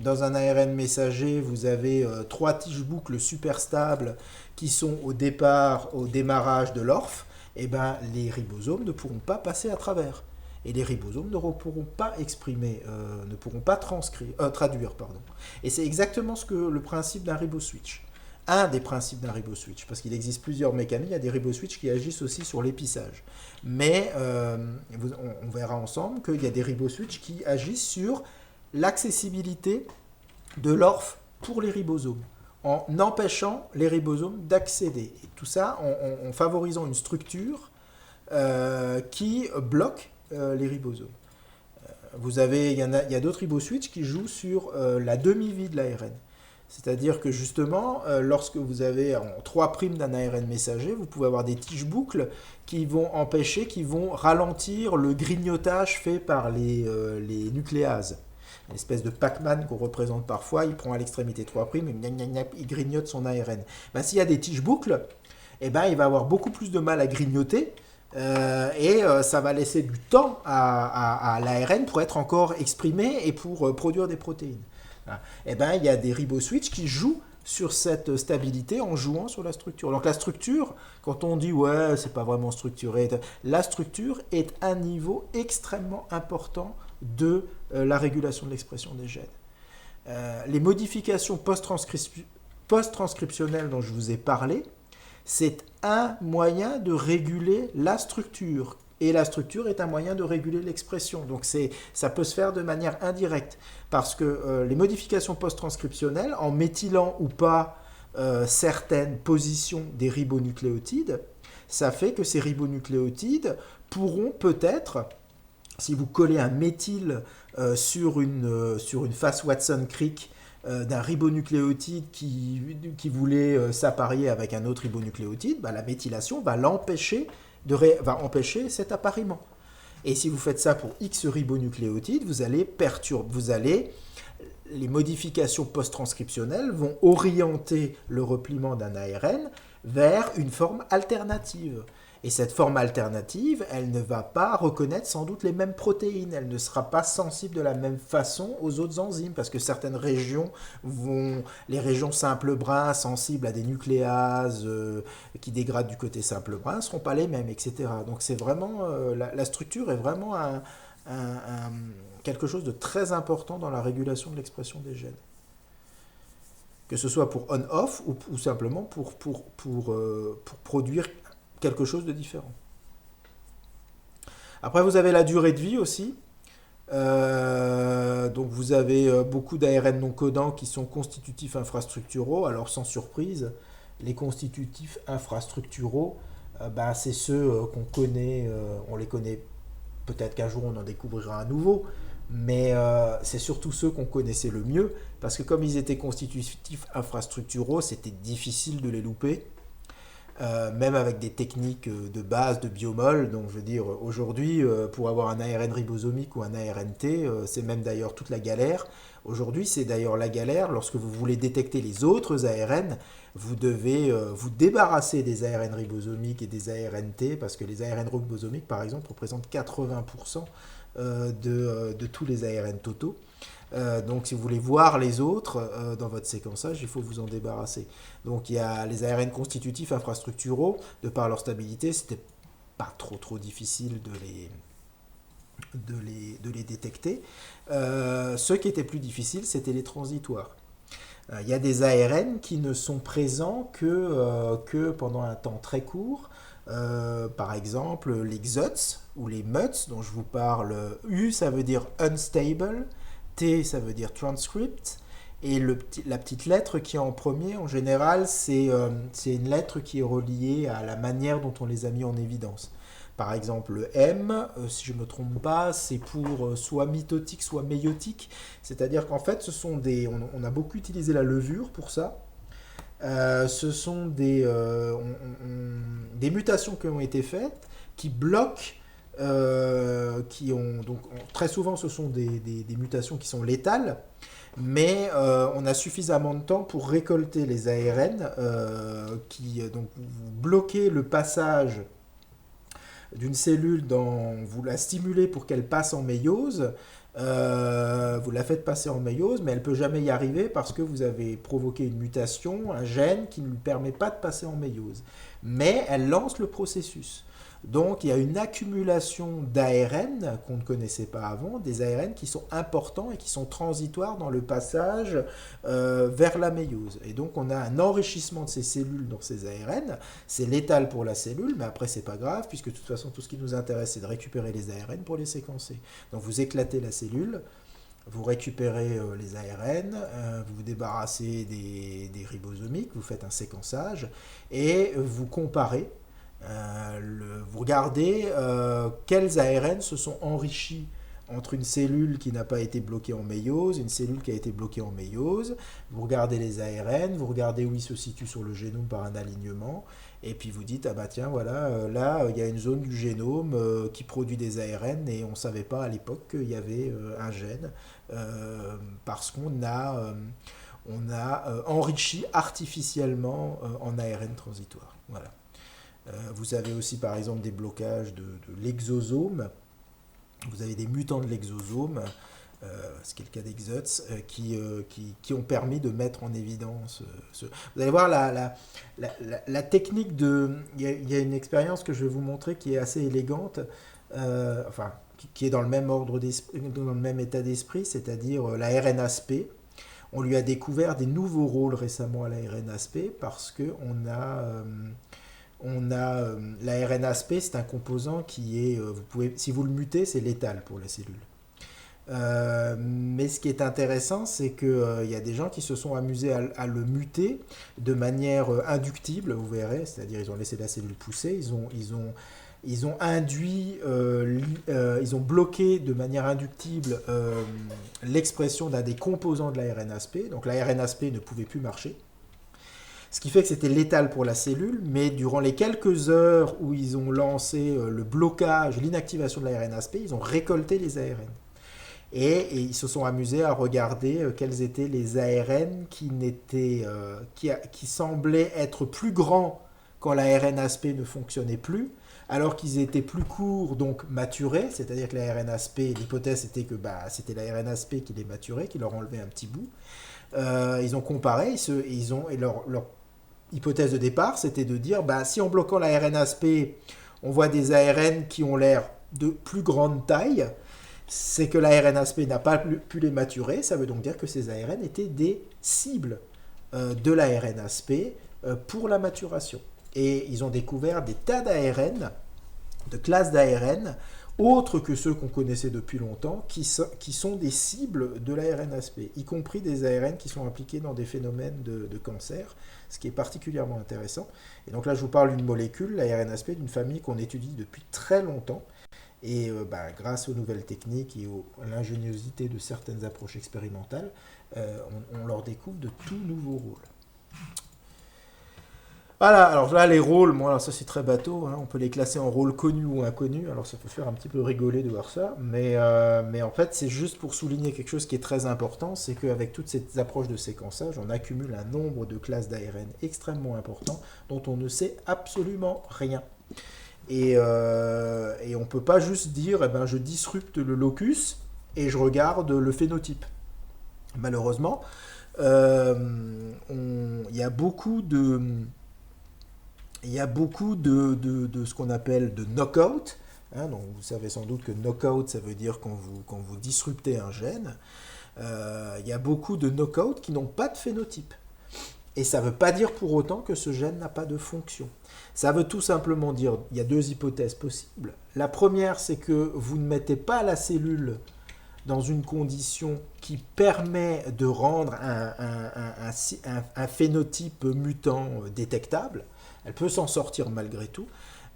dans un ARN messager, vous avez 3 tiges boucles super stables qui sont au démarrage de l'ORF, et ben, les ribosomes ne pourront pas passer à travers. Et les ribosomes ne pourront pas exprimer, ne pourront pas traduire. Pardon. Et c'est exactement ce que le principe d'un riboswitch. Un des principes d'un riboswitch, parce qu'il existe plusieurs mécanismes, il y a des riboswitch qui agissent aussi sur l'épissage. Mais on verra ensemble qu'il y a des riboswitch qui agissent sur l'accessibilité de l'orphe pour les ribosomes, en empêchant les ribosomes d'accéder. Et tout ça en favorisant une structure qui bloque les ribosomes. Il y a d'autres riboswitch qui jouent sur la demi-vie de l'ARN. C'est-à-dire que justement, lorsque vous avez en 3' d'un ARN messager, vous pouvez avoir des tiges boucles qui vont ralentir le grignotage fait par les nucléases. Une espèce de Pac-Man qu'on représente parfois, il prend à l'extrémité 3', et il grignote son ARN. Ben, s'il y a des tiges boucles, il va avoir beaucoup plus de mal à grignoter, et ça va laisser du temps à l'ARN pour être encore exprimé et pour produire des protéines. Il y a des riboswitch qui jouent sur cette stabilité en jouant sur la structure. Donc la structure, quand on dit ouais, c'est pas vraiment structuré, la structure est un niveau extrêmement important de la régulation de l'expression des gènes. Les modifications post-transcriptionnelles dont je vous ai parlé, c'est un moyen de réguler la structure. Et la structure est un moyen de réguler l'expression. Donc ça peut se faire de manière indirecte. Parce que les modifications post-transcriptionnelles, en méthylant ou pas certaines positions des ribonucléotides, ça fait que ces ribonucléotides pourront peut-être, si vous collez un méthyle sur une face Watson-Crick d'un ribonucléotide qui voulait s'apparier avec un autre ribonucléotide, la méthylation va empêcher cet appariement. Et si vous faites ça pour X ribonucléotides, les modifications post-transcriptionnelles vont orienter le repliement d'un ARN vers une forme alternative. Et cette forme alternative, elle ne va pas reconnaître sans doute les mêmes protéines, elle ne sera pas sensible de la même façon aux autres enzymes, parce que certaines régions les régions simple brin sensibles à des nucléases qui dégradent du côté simple brin ne seront pas les mêmes, etc. Donc c'est vraiment, la structure est vraiment quelque chose de très important dans la régulation de l'expression des gènes. Que ce soit pour on-off ou simplement pour produire quelque chose de différent. Après, vous avez la durée de vie aussi. Donc, vous avez beaucoup d'ARN non codants qui sont constitutifs infrastructuraux. Alors, sans surprise, les constitutifs infrastructuraux, c'est ceux qu'on connaît. On les connaît. Peut-être qu'un jour, on en découvrira un nouveau. Mais c'est surtout ceux qu'on connaissait le mieux. Parce que comme ils étaient constitutifs infrastructuraux, c'était difficile de les louper. Même avec des techniques de base de biomol. Donc je veux dire, aujourd'hui, pour avoir un ARN ribosomique ou un ARNT, c'est même d'ailleurs toute la galère. Aujourd'hui, c'est d'ailleurs la galère. Lorsque vous voulez détecter les autres ARN, vous devez vous débarrasser des ARN ribosomiques et des ARNT, parce que les ARN ribosomiques, par exemple, représentent 80% de tous les ARN totaux. Donc si vous voulez voir les autres dans votre séquençage, il faut vous en débarrasser. Donc il y a les ARN constitutifs infrastructuraux, de par leur stabilité, c'était pas trop difficile de les détecter. Ce qui était plus difficile, c'était les transitoires. Il y a des ARN qui ne sont présents que pendant un temps très court. Par exemple, les XUTS ou les MUTS dont je vous parle. U, ça veut dire unstable. T, ça veut dire transcript, et la petite lettre qui est en premier, en général, c'est une lettre qui est reliée à la manière dont on les a mis en évidence. Par exemple, le M, si je ne me trompe pas, c'est pour soit mitotique, soit méiotique, c'est-à-dire qu'en fait, on a beaucoup utilisé la levure pour ça. Ce sont des mutations qui ont été faites, qui bloquent très souvent ce sont des mutations qui sont létales, mais on a suffisamment de temps pour récolter les ARN donc vous bloquez le passage d'une cellule, vous la stimulez pour qu'elle passe en méiose, vous la faites passer en méiose, mais elle ne peut jamais y arriver parce que vous avez provoqué une mutation, un gène qui ne lui permet pas de passer en méiose. Mais elle lance le processus. Donc il y a une accumulation d'ARN qu'on ne connaissait pas avant, des ARN qui sont importants et qui sont transitoires dans le passage vers la méiose. Et donc on a un enrichissement de ces cellules dans ces ARN, c'est létal pour la cellule, mais après c'est pas grave, puisque de toute façon tout ce qui nous intéresse c'est de récupérer les ARN pour les séquencer. Donc vous éclatez la cellule, vous récupérez les ARN, vous vous débarrassez des ribosomiques, vous faites un séquençage et vous comparez, vous regardez quels ARN se sont enrichis entre une cellule qui n'a pas été bloquée en méiose, une cellule qui a été bloquée en méiose. Vous regardez les ARN, vous regardez où ils se situent sur le génome par un alignement, et puis vous dites, ah bah tiens, voilà, là, il y a une zone du génome qui produit des ARN, et on ne savait pas à l'époque qu'il y avait un gène, parce qu'on a enrichi artificiellement en ARN transitoire. Voilà. Vous avez aussi par exemple des blocages de l'exosome. Vous avez des mutants de l'exosome, ce qui est le cas d'Exots, qui ont permis de mettre en évidence Vous allez voir la technique de... Il y a une expérience que je vais vous montrer qui est assez élégante, enfin, qui est dans le même ordre d'esprit, dans le même état d'esprit, c'est-à-dire la RNAsP. On lui a découvert des nouveaux rôles récemment à la RNAsP parce qu'on a la RNAsP, c'est un composant qui est, si vous le mutez, c'est létal pour la cellule. Mais ce qui est intéressant, c'est qu'il y a des gens qui se sont amusés à le muter de manière inductible, vous verrez, c'est-à-dire ils ont laissé la cellule pousser, ils ont induit, ils ont bloqué de manière inductible l'expression d'un des composants de la RNAsP, donc la RNAsP ne pouvait plus marcher. Ce qui fait que c'était létal pour la cellule, mais durant les quelques heures où ils ont lancé le blocage, l'inactivation de la RNAsP, ils ont récolté les ARN. Et ils se sont amusés à regarder quels étaient les ARN qui semblaient être plus grands quand la RNAsP ne fonctionnait plus, alors qu'ils étaient plus courts, donc maturés, c'est-à-dire que la RNAsP, l'hypothèse était que c'était la RNAsP qui les maturait, qui leur enlevait un petit bout. Ils ont comparé, et leur hypothèse de départ, c'était de dire, si en bloquant la RNAsP, on voit des ARN qui ont l'air de plus grande taille, c'est que la RNAsP n'a pas pu les maturer, ça veut donc dire que ces ARN étaient des cibles de la RNAsP pour la maturation. Et ils ont découvert des tas d'ARN, de classes d'ARN, autres que ceux qu'on connaissait depuis longtemps, qui sont des cibles de la RNAsP, y compris des ARN qui sont impliqués dans des phénomènes de cancer, ce qui est particulièrement intéressant. Et donc là, je vous parle d'une molécule, la RNAsP, d'une famille qu'on étudie depuis très longtemps, et grâce aux nouvelles techniques et à l'ingéniosité de certaines approches expérimentales, on leur découvre de tout nouveaux rôles. Voilà, alors là, les rôles, alors ça c'est très bateau, on peut les classer en rôles connus ou inconnus, alors ça peut faire un petit peu rigoler de voir ça, mais en fait c'est juste pour souligner quelque chose qui est très important, c'est qu'avec toutes ces approches de séquençage, on accumule un nombre de classes d'ARN extrêmement important dont on ne sait absolument rien. Et on ne peut pas juste dire, je disrupte le locus et je regarde le phénotype. Malheureusement, il y a beaucoup de ce qu'on appelle de knockout. Donc vous savez sans doute que knockout, ça veut dire quand vous disruptez un gène. Il y a beaucoup de knockouts qui n'ont pas de phénotype. Et ça ne veut pas dire pour autant que ce gène n'a pas de fonction. Ça veut tout simplement dire, il y a deux hypothèses possibles. La première, c'est que vous ne mettez pas la cellule dans une condition qui permet de rendre un phénotype mutant détectable. Elle peut s'en sortir malgré tout.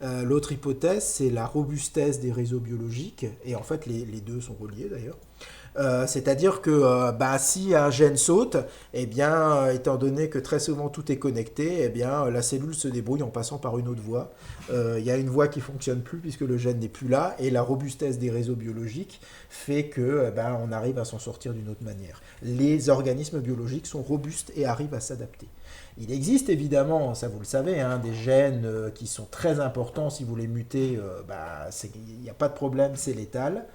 L'autre hypothèse, c'est la robustesse des réseaux biologiques, et en fait les deux sont reliés d'ailleurs. C'est-à-dire que si un gène saute, étant donné que très souvent tout est connecté, la cellule se débrouille en passant par une autre voie. Il y a une voie qui ne fonctionne plus puisque le gène n'est plus là, et la robustesse des réseaux biologiques fait que on arrive à s'en sortir d'une autre manière. Les organismes biologiques sont robustes et arrivent à s'adapter. Il existe évidemment, ça vous le savez, des gènes qui sont très importants. Si vous les mutez, il n'y a pas de problème, c'est létal.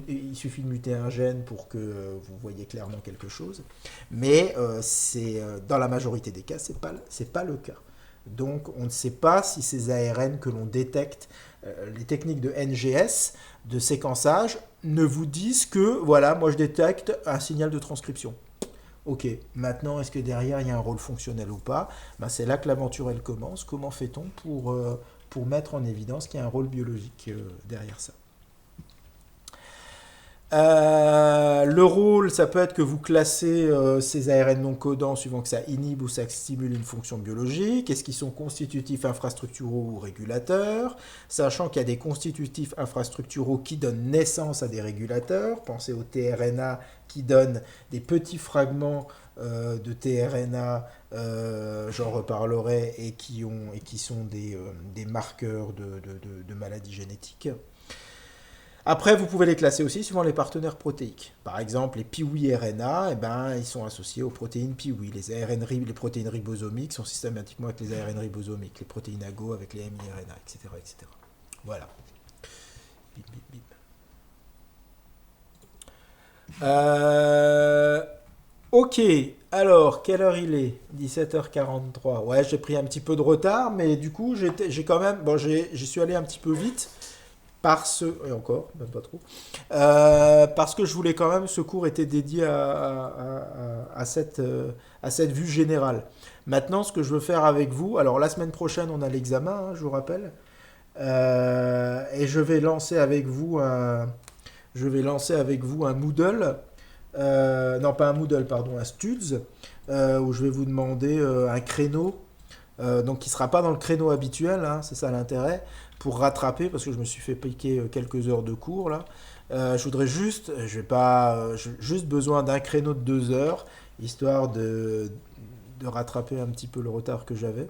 Il suffit de muter un gène pour que vous voyez clairement quelque chose. Mais dans la majorité des cas, c'est pas le cas. Donc on ne sait pas si ces ARN que l'on détecte, les techniques de NGS, de séquençage, ne vous disent que, voilà, moi je détecte un signal de transcription. Ok, maintenant est-ce que derrière il y a un rôle fonctionnel ou pas? Ben, c'est là que l'aventure elle commence. Comment fait-on pour mettre en évidence qu'il y a un rôle biologique derrière ça? Le rôle, ça peut être que vous classez ces ARN non codants suivant que ça inhibe ou ça stimule une fonction biologique. Est-ce qu'ils sont constitutifs infrastructuraux ou régulateurs? Sachant qu'il y a des constitutifs infrastructuraux qui donnent naissance à des régulateurs. Pensez au tRNA qui donne des petits fragments de tRNA, j'en reparlerai, et qui sont des marqueurs de maladies génétiques. Après, vous pouvez les classer aussi suivant les partenaires protéiques. Par exemple, les piwi RNA, eh ben, ils sont associés aux protéines piwi. Les protéines ribosomiques sont systématiquement avec les ARN ribosomiques. Les protéines AGO avec les miRNA, etc., etc. Voilà. Bip, bip, bip. Ok, alors, quelle heure il est? 17h43. Ouais, j'ai pris un petit peu de retard, mais du coup, j'ai quand même... Bon, j'y suis allé un petit peu vite. Et encore, même pas trop, parce que je voulais quand même, ce cours était dédié à cette vue générale. Maintenant, ce que je veux faire avec vous, alors la semaine prochaine, on a l'examen, hein, je vous rappelle, et je vais lancer avec vous un Moodle, non pas un Moodle, pardon, un Studs, où je vais vous demander un créneau, donc qui ne sera pas dans le créneau habituel, hein, c'est ça l'intérêt, pour rattraper, parce que je me suis fait piquer quelques heures de cours là. Je voudrais juste, je vais pas, juste besoin d'un créneau de 2 heures, histoire de rattraper un petit peu le retard que j'avais.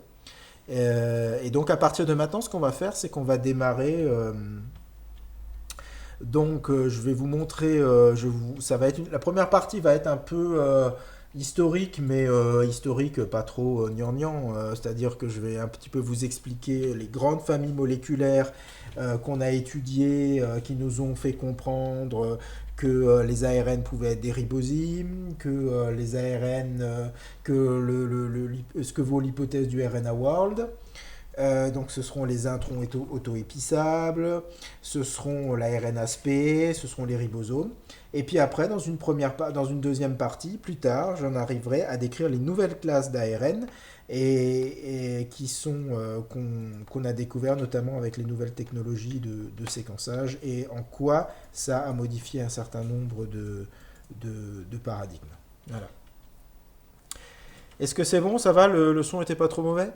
Et donc à partir de maintenant, ce qu'on va faire, c'est qu'on va démarrer. Je vais vous montrer. Ça va être la première partie va être un peu historique, mais historique pas trop gnangnan. C'est-à-dire que je vais un petit peu vous expliquer les grandes familles moléculaires qu'on a étudiées, qui nous ont fait comprendre que les ARN pouvaient être des ribosymes, que les ARN, ce que vaut l'hypothèse du RNA World. Donc ce seront les introns auto-épissables, ce seront l'ARN-ASP, ce seront les ribosomes. Et puis après, dans une deuxième partie, plus tard, j'en arriverai à décrire les nouvelles classes d'ARN et qui sont qu'on a découvert notamment avec les nouvelles technologies de séquençage et en quoi ça a modifié un certain nombre de paradigmes. Voilà. Est-ce que c'est bon? Ça va? Le son n'était pas trop mauvais?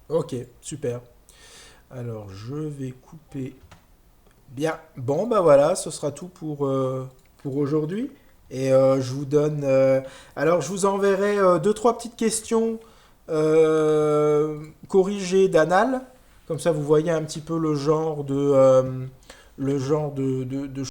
Ok, super. Alors, je vais couper. Bien. Bon, bah voilà, ce sera tout pour aujourd'hui. Et je vous donne. Alors, je vous enverrai deux, trois petites questions corrigées d'Anal. Comme ça, vous voyez un petit peu le genre de choses